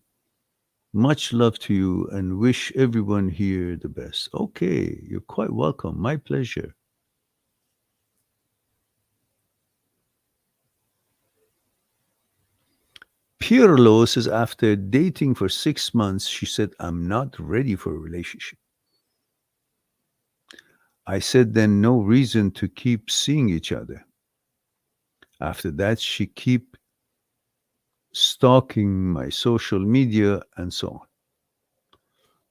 Much love to you and wish everyone here the best. Okay, you're quite welcome. My pleasure. Pirlo says after dating for 6 months, she said, I'm not ready for a relationship. I said, then no reason to keep seeing each other. After that, she keep stalking my social media and so on.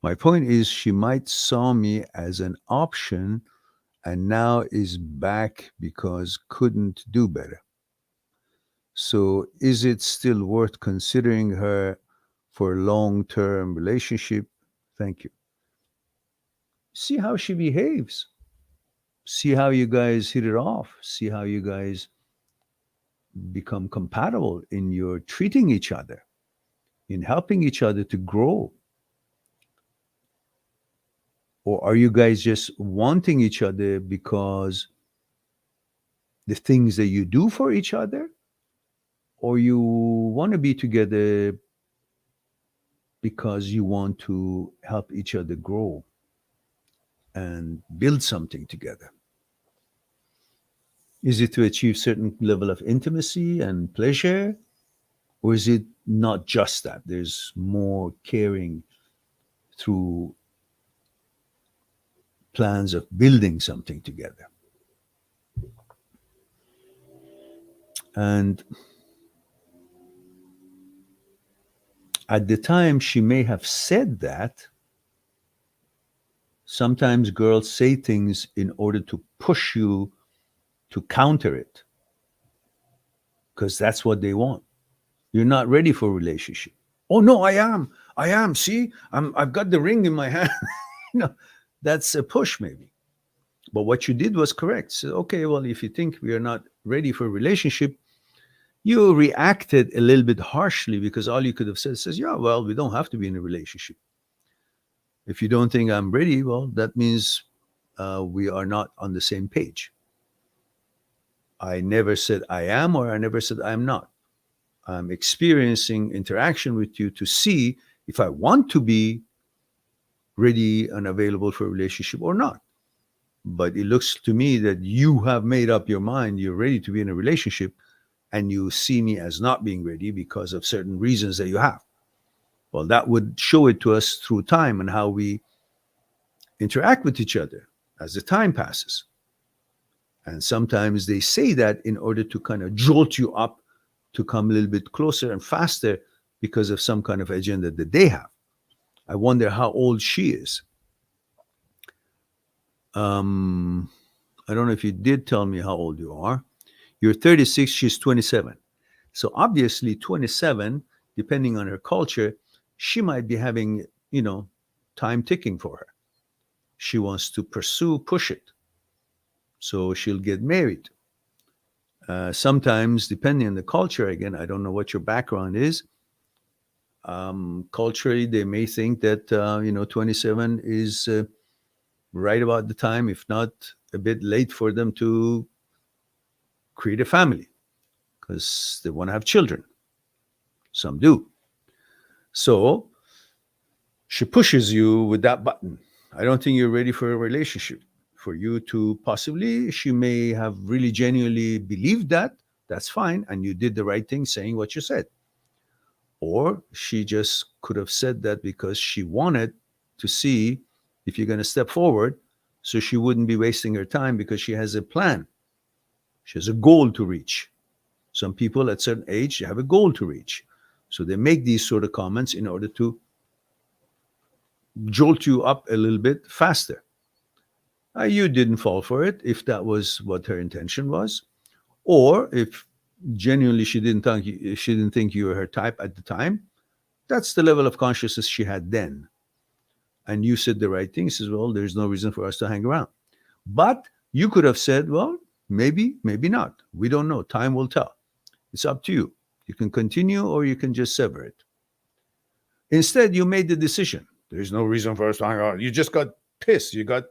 My point is, she might saw me as an option and now is back because couldn't do better. So is it still worth considering her for a long-term relationship? Thank you. See how she behaves. See how you guys hit it off. See how you guys become compatible in your treating each other, in helping each other to grow. Or are you guys just wanting each other because the things that you do for each other? Or you want to be together because you want to help each other grow and build something together? Is it to achieve certain level of intimacy and pleasure? Or is it not just that? There's more caring through plans of building something together. And at the time she may have said that, sometimes girls say things in order to push you to counter it because that's what they want. You're not ready for a relationship. Oh no, I am. I am. See, I've got the ring in my hand. That's a push maybe. But what you did was correct. So, okay, well, if you think we are not ready for a relationship, you reacted a little bit harshly because all you could have said says, yeah, well, we don't have to be in a relationship. If you don't think I'm ready, well, that means we are not on the same page. I never said I am, or I never said I'm not. I'm experiencing interaction with you to see if I want to be ready and available for a relationship or not. But it looks to me that you have made up your mind, you're ready to be in a relationship, and you see me as not being ready because of certain reasons that you have. Well, that would show it to us through time and how we interact with each other as the time passes. And sometimes they say that in order to kind of jolt you up to come a little bit closer and faster because of some kind of agenda that they have. I wonder how old she is. I don't know if you did tell me how old you are. You're 36, she's 27. So obviously 27, depending on her culture, she might be having, time ticking for her. She wants to push it. So she'll get married. Sometimes, depending on the culture, again, I don't know what your background is. Culturally, they may think that, 27 is right about the time, if not a bit late for them to create a family because they want to have children. Some do. So she pushes you with that button. I don't think you're ready for a relationship. For you to possibly, she may have really genuinely believed that. That's fine. And you did the right thing saying what you said. Or she just could have said that because she wanted to see if you're going to step forward so she wouldn't be wasting her time because she has a plan. She has a goal to reach. Some people at certain age have a goal to reach. So they make these sort of comments in order to jolt you up a little bit faster. You didn't fall for it if that was what her intention was, or if genuinely she didn't think you were her type at the time. That's the level of consciousness she had then. And you said the right thing. Says, well, there's no reason for us to hang around. But you could have said, well, maybe, maybe not. We don't know. Time will tell. It's up to you. You can continue or you can just sever it. Instead, you made the decision. There's no reason for us to hang around. You just got pissed. You got,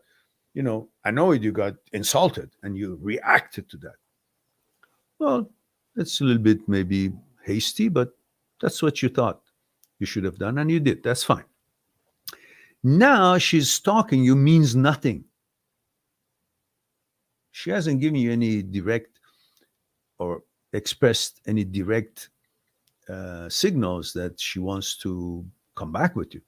annoyed. You got insulted and you reacted to that. Well, that's a little bit maybe hasty, but that's what you thought you should have done and you did. That's fine. Now she's stalking you means nothing. She hasn't given you any direct or expressed any direct signals that she wants to come back with you.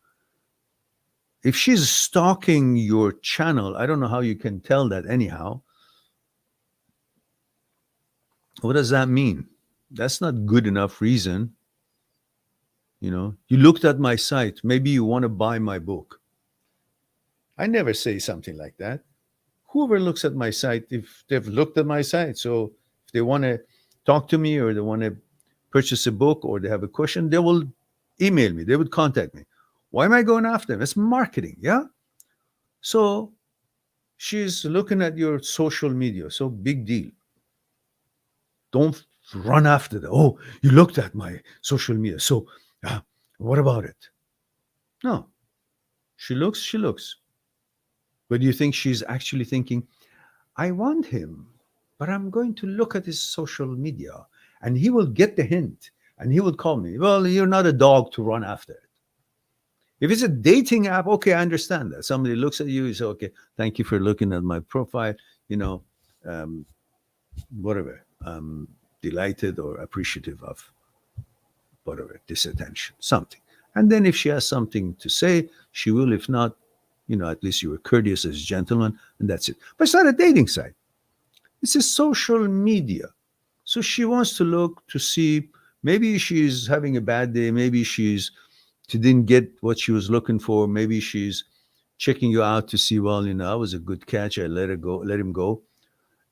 If she's stalking your channel, I don't know how you can tell that anyhow. What does that mean? That's not good enough reason. You looked at my site. Maybe you want to buy my book. I never say something like that. Whoever looks at my site, if they've looked at my site, so if they want to talk to me or they want to purchase a book or they have a question, they will email me. They would contact me. Why am I going after them? It's marketing, yeah? So she's looking at your social media. So big deal. Don't run after them. Oh, you looked at my social media. So what about it? No. She looks, she looks. But do you think she's actually thinking, I want him, but I'm going to look at his social media and he will get the hint and he will call me? Well, you're not a dog to run after it. If it's a dating app, okay, I understand that. Somebody looks at you, you say, okay, thank you for looking at my profile, um, whatever, delighted or appreciative of whatever, this attention, something. And then if she has something to say, she will. If not, at least you were courteous as a gentleman, and that's it. But it's not a dating site. It's a social media. So she wants to look to see, maybe she's having a bad day, maybe she didn't get what she was looking for, maybe she's checking you out to see, well, I was a good catch, I let him go.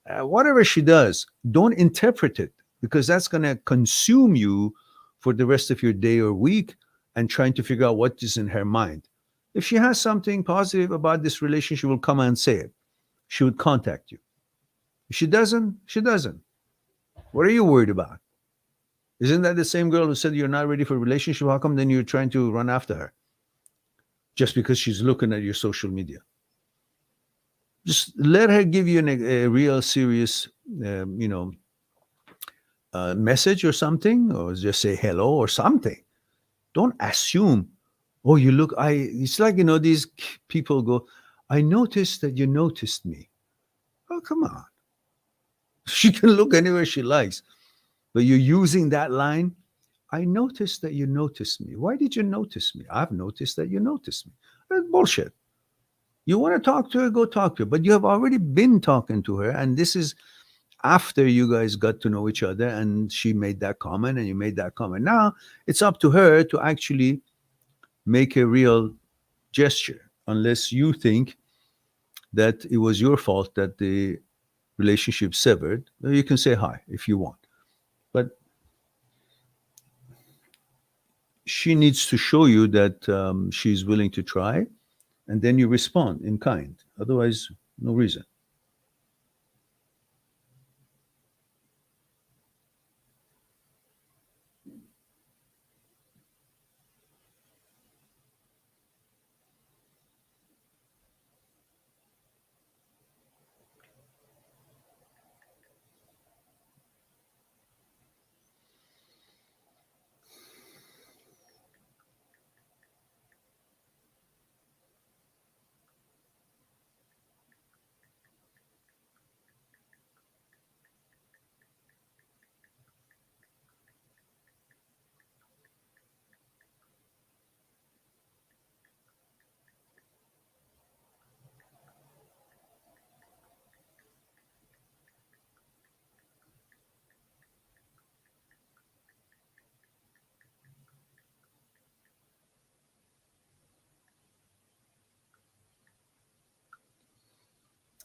Whatever she does, don't interpret it, because that's going to consume you for the rest of your day or week and trying to figure out what is in her mind. If she has something positive about this relationship, she will come and say it. She would contact you. If she doesn't, she doesn't. What are you worried about? Isn't that the same girl who said you're not ready for a relationship? How come then you're trying to run after her? Just because she's looking at your social media. Just let her give you a real serious, message or something, or just say hello or something. Don't assume, oh, it's like, these people go, I noticed that you noticed me. Oh, come on. She can look anywhere she likes, but you're using that line. I noticed that you noticed me. Why did you notice me? I've noticed that you noticed me. That's bullshit. You want to talk to her, go talk to her. But you have already been talking to her, and this is after you guys got to know each other and she made that comment and you made that comment. Now it's up to her to actually make a real gesture, unless you think that it was your fault that the relationship severed. You can say hi if you want. But she needs to show you that she's willing to try, and then you respond in kind. Otherwise, no reason.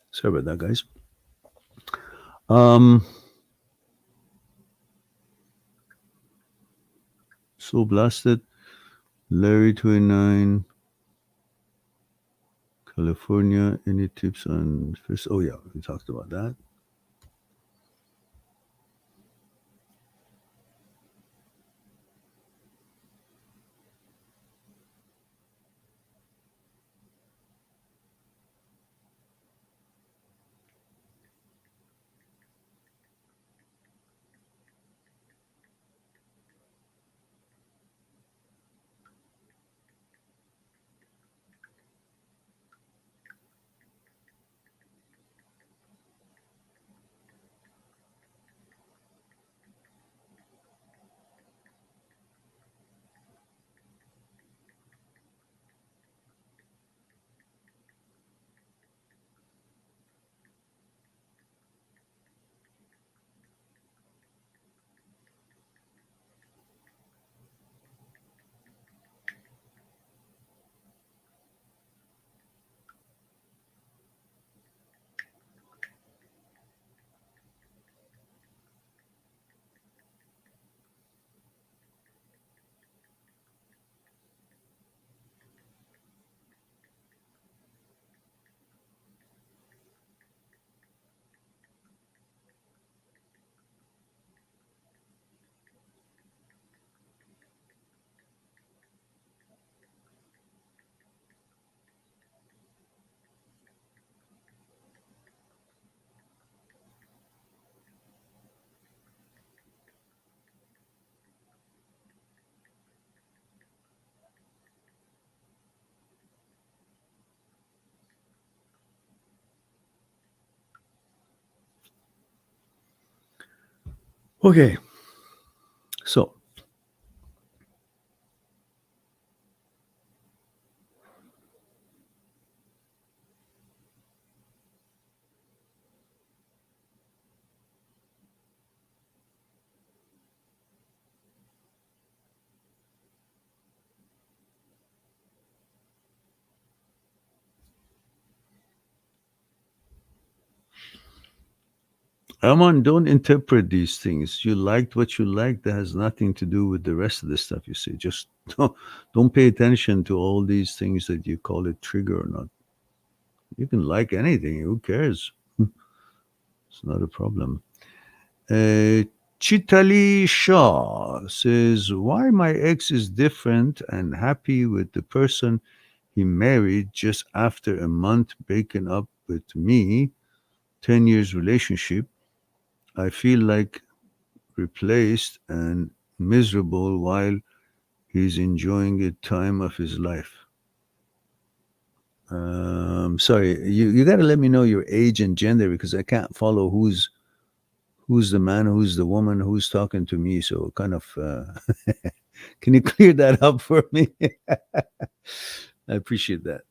Sorry about that, guys. Um, so blasted. Larry 29, California. Any tips on first? Oh yeah, we talked about that. Okay, so Aman, don't interpret these things. You liked what you liked. That has nothing to do with the rest of the stuff you say. Just don't pay attention to all these things that you call it trigger or not. You can like anything. Who cares? It's not a problem. Uh, Chitali Shah says, why my ex is different and happy with the person he married just after a month breaking up with me, 10 years relationship. I feel like replaced and miserable while he's enjoying a time of his life. Sorry, you got to let me know your age and gender because I can't follow who's the man, who's the woman, who's talking to me. So kind of, can you clear that up for me? I appreciate that.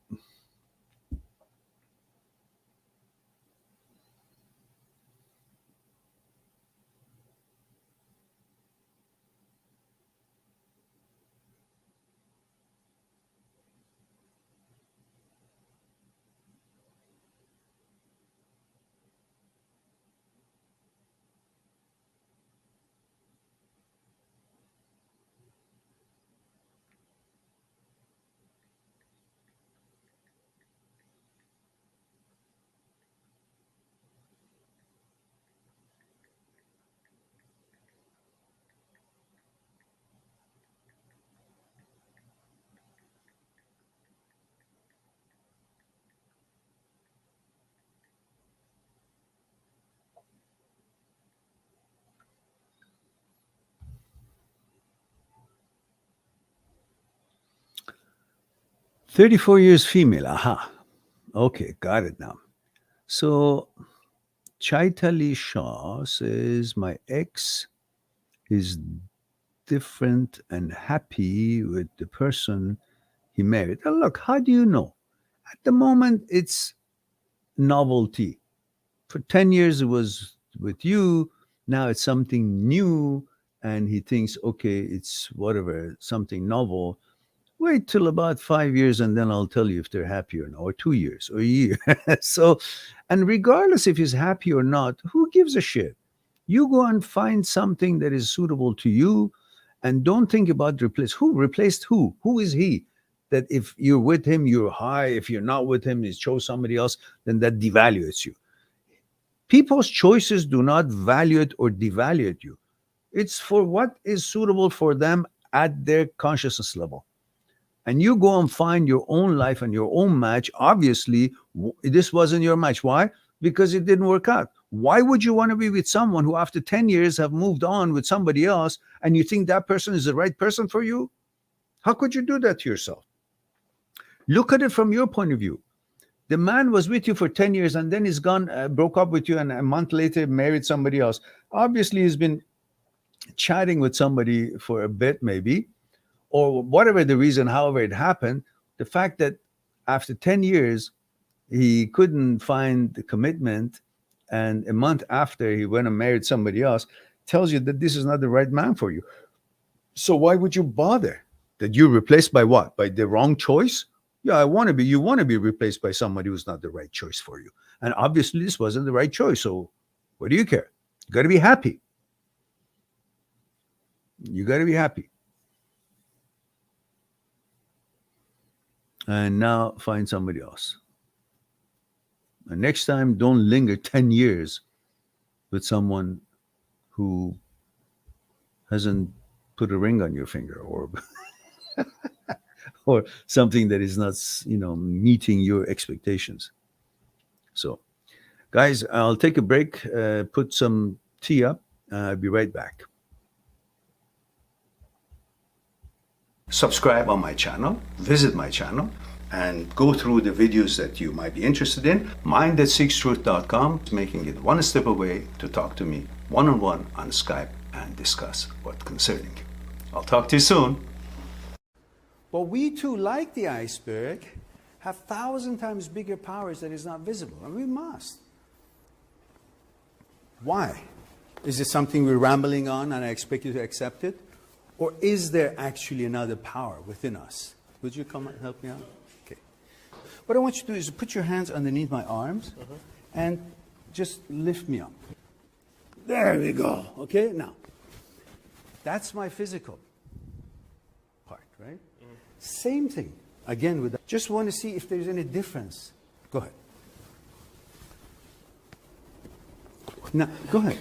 34 years female. Aha. Okay, got it now. So Chaitali Shah says, my ex is different and happy with the person he married. Oh, look, how do you know? At the moment, it's novelty. For 10 years, it was with you. Now it's something new. And he thinks, okay, it's whatever, something novel. Wait till about 5 years and then I'll tell you if they're happy or not, or 2 years or a year. So, and regardless if he's happy or not, who gives a shit? You go and find something that is suitable to you and don't think about replace. Who replaced who? Who is he? That if you're with him, you're high. If you're not with him, he chose somebody else, then that devaluates you. People's choices do not value it or devalue you. It's for what is suitable for them at their consciousness level. And you go and find your own life and your own match. Obviously, this wasn't your match. Why? Because it didn't work out. Why would you want to be with someone who, after 10 years, have moved on with somebody else and you think that person is the right person for you? How could you do that to yourself? Look at it from your point of view. The man was with you for 10 years and then he's gone, broke up with you, and a month later married somebody else. Obviously, he's been chatting with somebody for a bit, maybe, or whatever the reason, however it happened. The fact that after 10 years, he couldn't find the commitment, and a month after he went and married somebody else, tells you that this is not the right man for you. So why would you bother? That you're replaced by what? By the wrong choice? Yeah, you want to be replaced by somebody who's not the right choice for you. And obviously this wasn't the right choice. So what do you care? You got to be happy. You got to be happy. And now find somebody else. And next time, don't linger 10 years with someone who hasn't put a ring on your finger, or or something that is not, meeting your expectations. So, guys, I'll take a break, put some tea up. I'll be right back. Subscribe on my channel, visit my channel, and go through the videos that you might be interested in. Mind that seeks truth.com is making it one step away to talk to me one-on-one on Skype and discuss what concerning you. I'll talk to you soon. But we too, like the iceberg, have 1,000 times bigger powers that is not visible, and we must. Why? Is it something we're rambling on and I expect you to accept it? Or is there actually another power within us? Would you come and help me out? Okay. What I want you to do is put your hands underneath my arms and just lift me up. There we go. Okay, now, that's my physical part, right? Same thing, again, with that. Just want to see if there's any difference. Go ahead. Now, go ahead.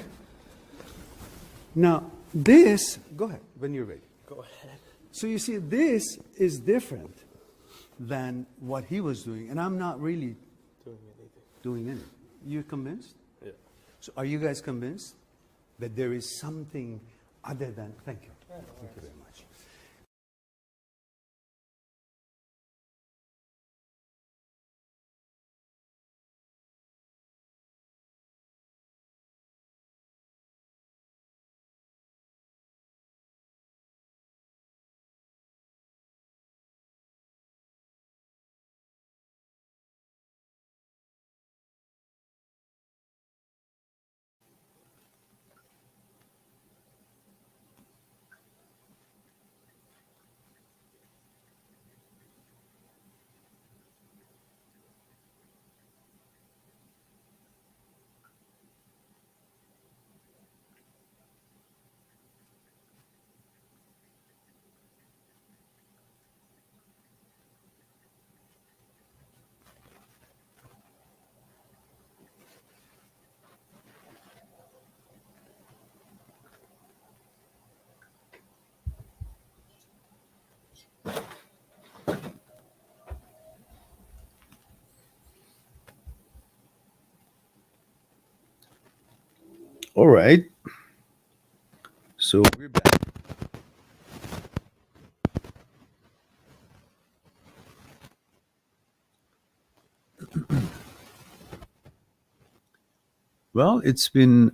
Now, this, go ahead, when you're ready. Go ahead. So you see, this is different than what he was doing, and I'm not really doing anything. You convinced? Yeah. So are you guys convinced that there is something other than, thank you. Thank you very much. All right. So we're back. Well, it's been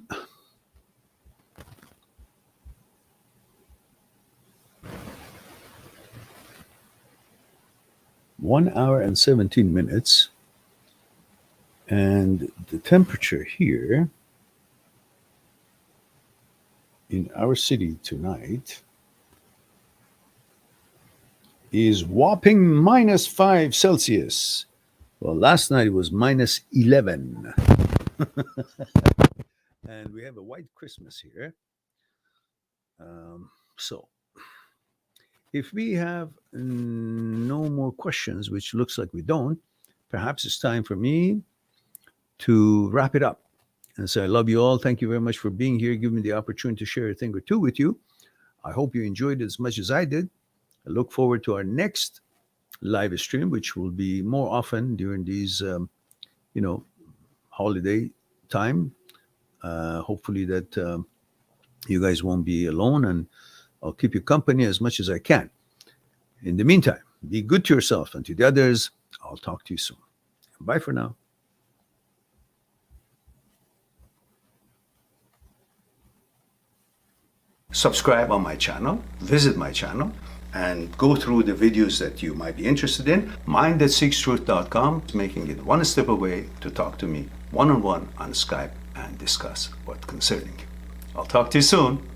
(1 hour and 17 minutes), and the temperature here in our city tonight is whopping -5 Celsius. Well, last night it was -11. And we have a white Christmas here. So, if we have no more questions, which looks like we don't, perhaps it's time for me to wrap it up. And so I love you all. Thank you very much for being here, giving me the opportunity to share a thing or two with you. I hope you enjoyed it as much as I did. I look forward to our next live stream, which will be more often during these, holiday time. Hopefully that you guys won't be alone, and I'll keep you company as much as I can. In the meantime, be good to yourself and to the others. I'll talk to you soon. Bye for now. Subscribe on my channel, visit my channel, and go through the videos that you might be interested in. Mind-that-seeks-truth.com is making it one step away to talk to me one-on-one on Skype and discuss what concerning you. I'll talk to you soon.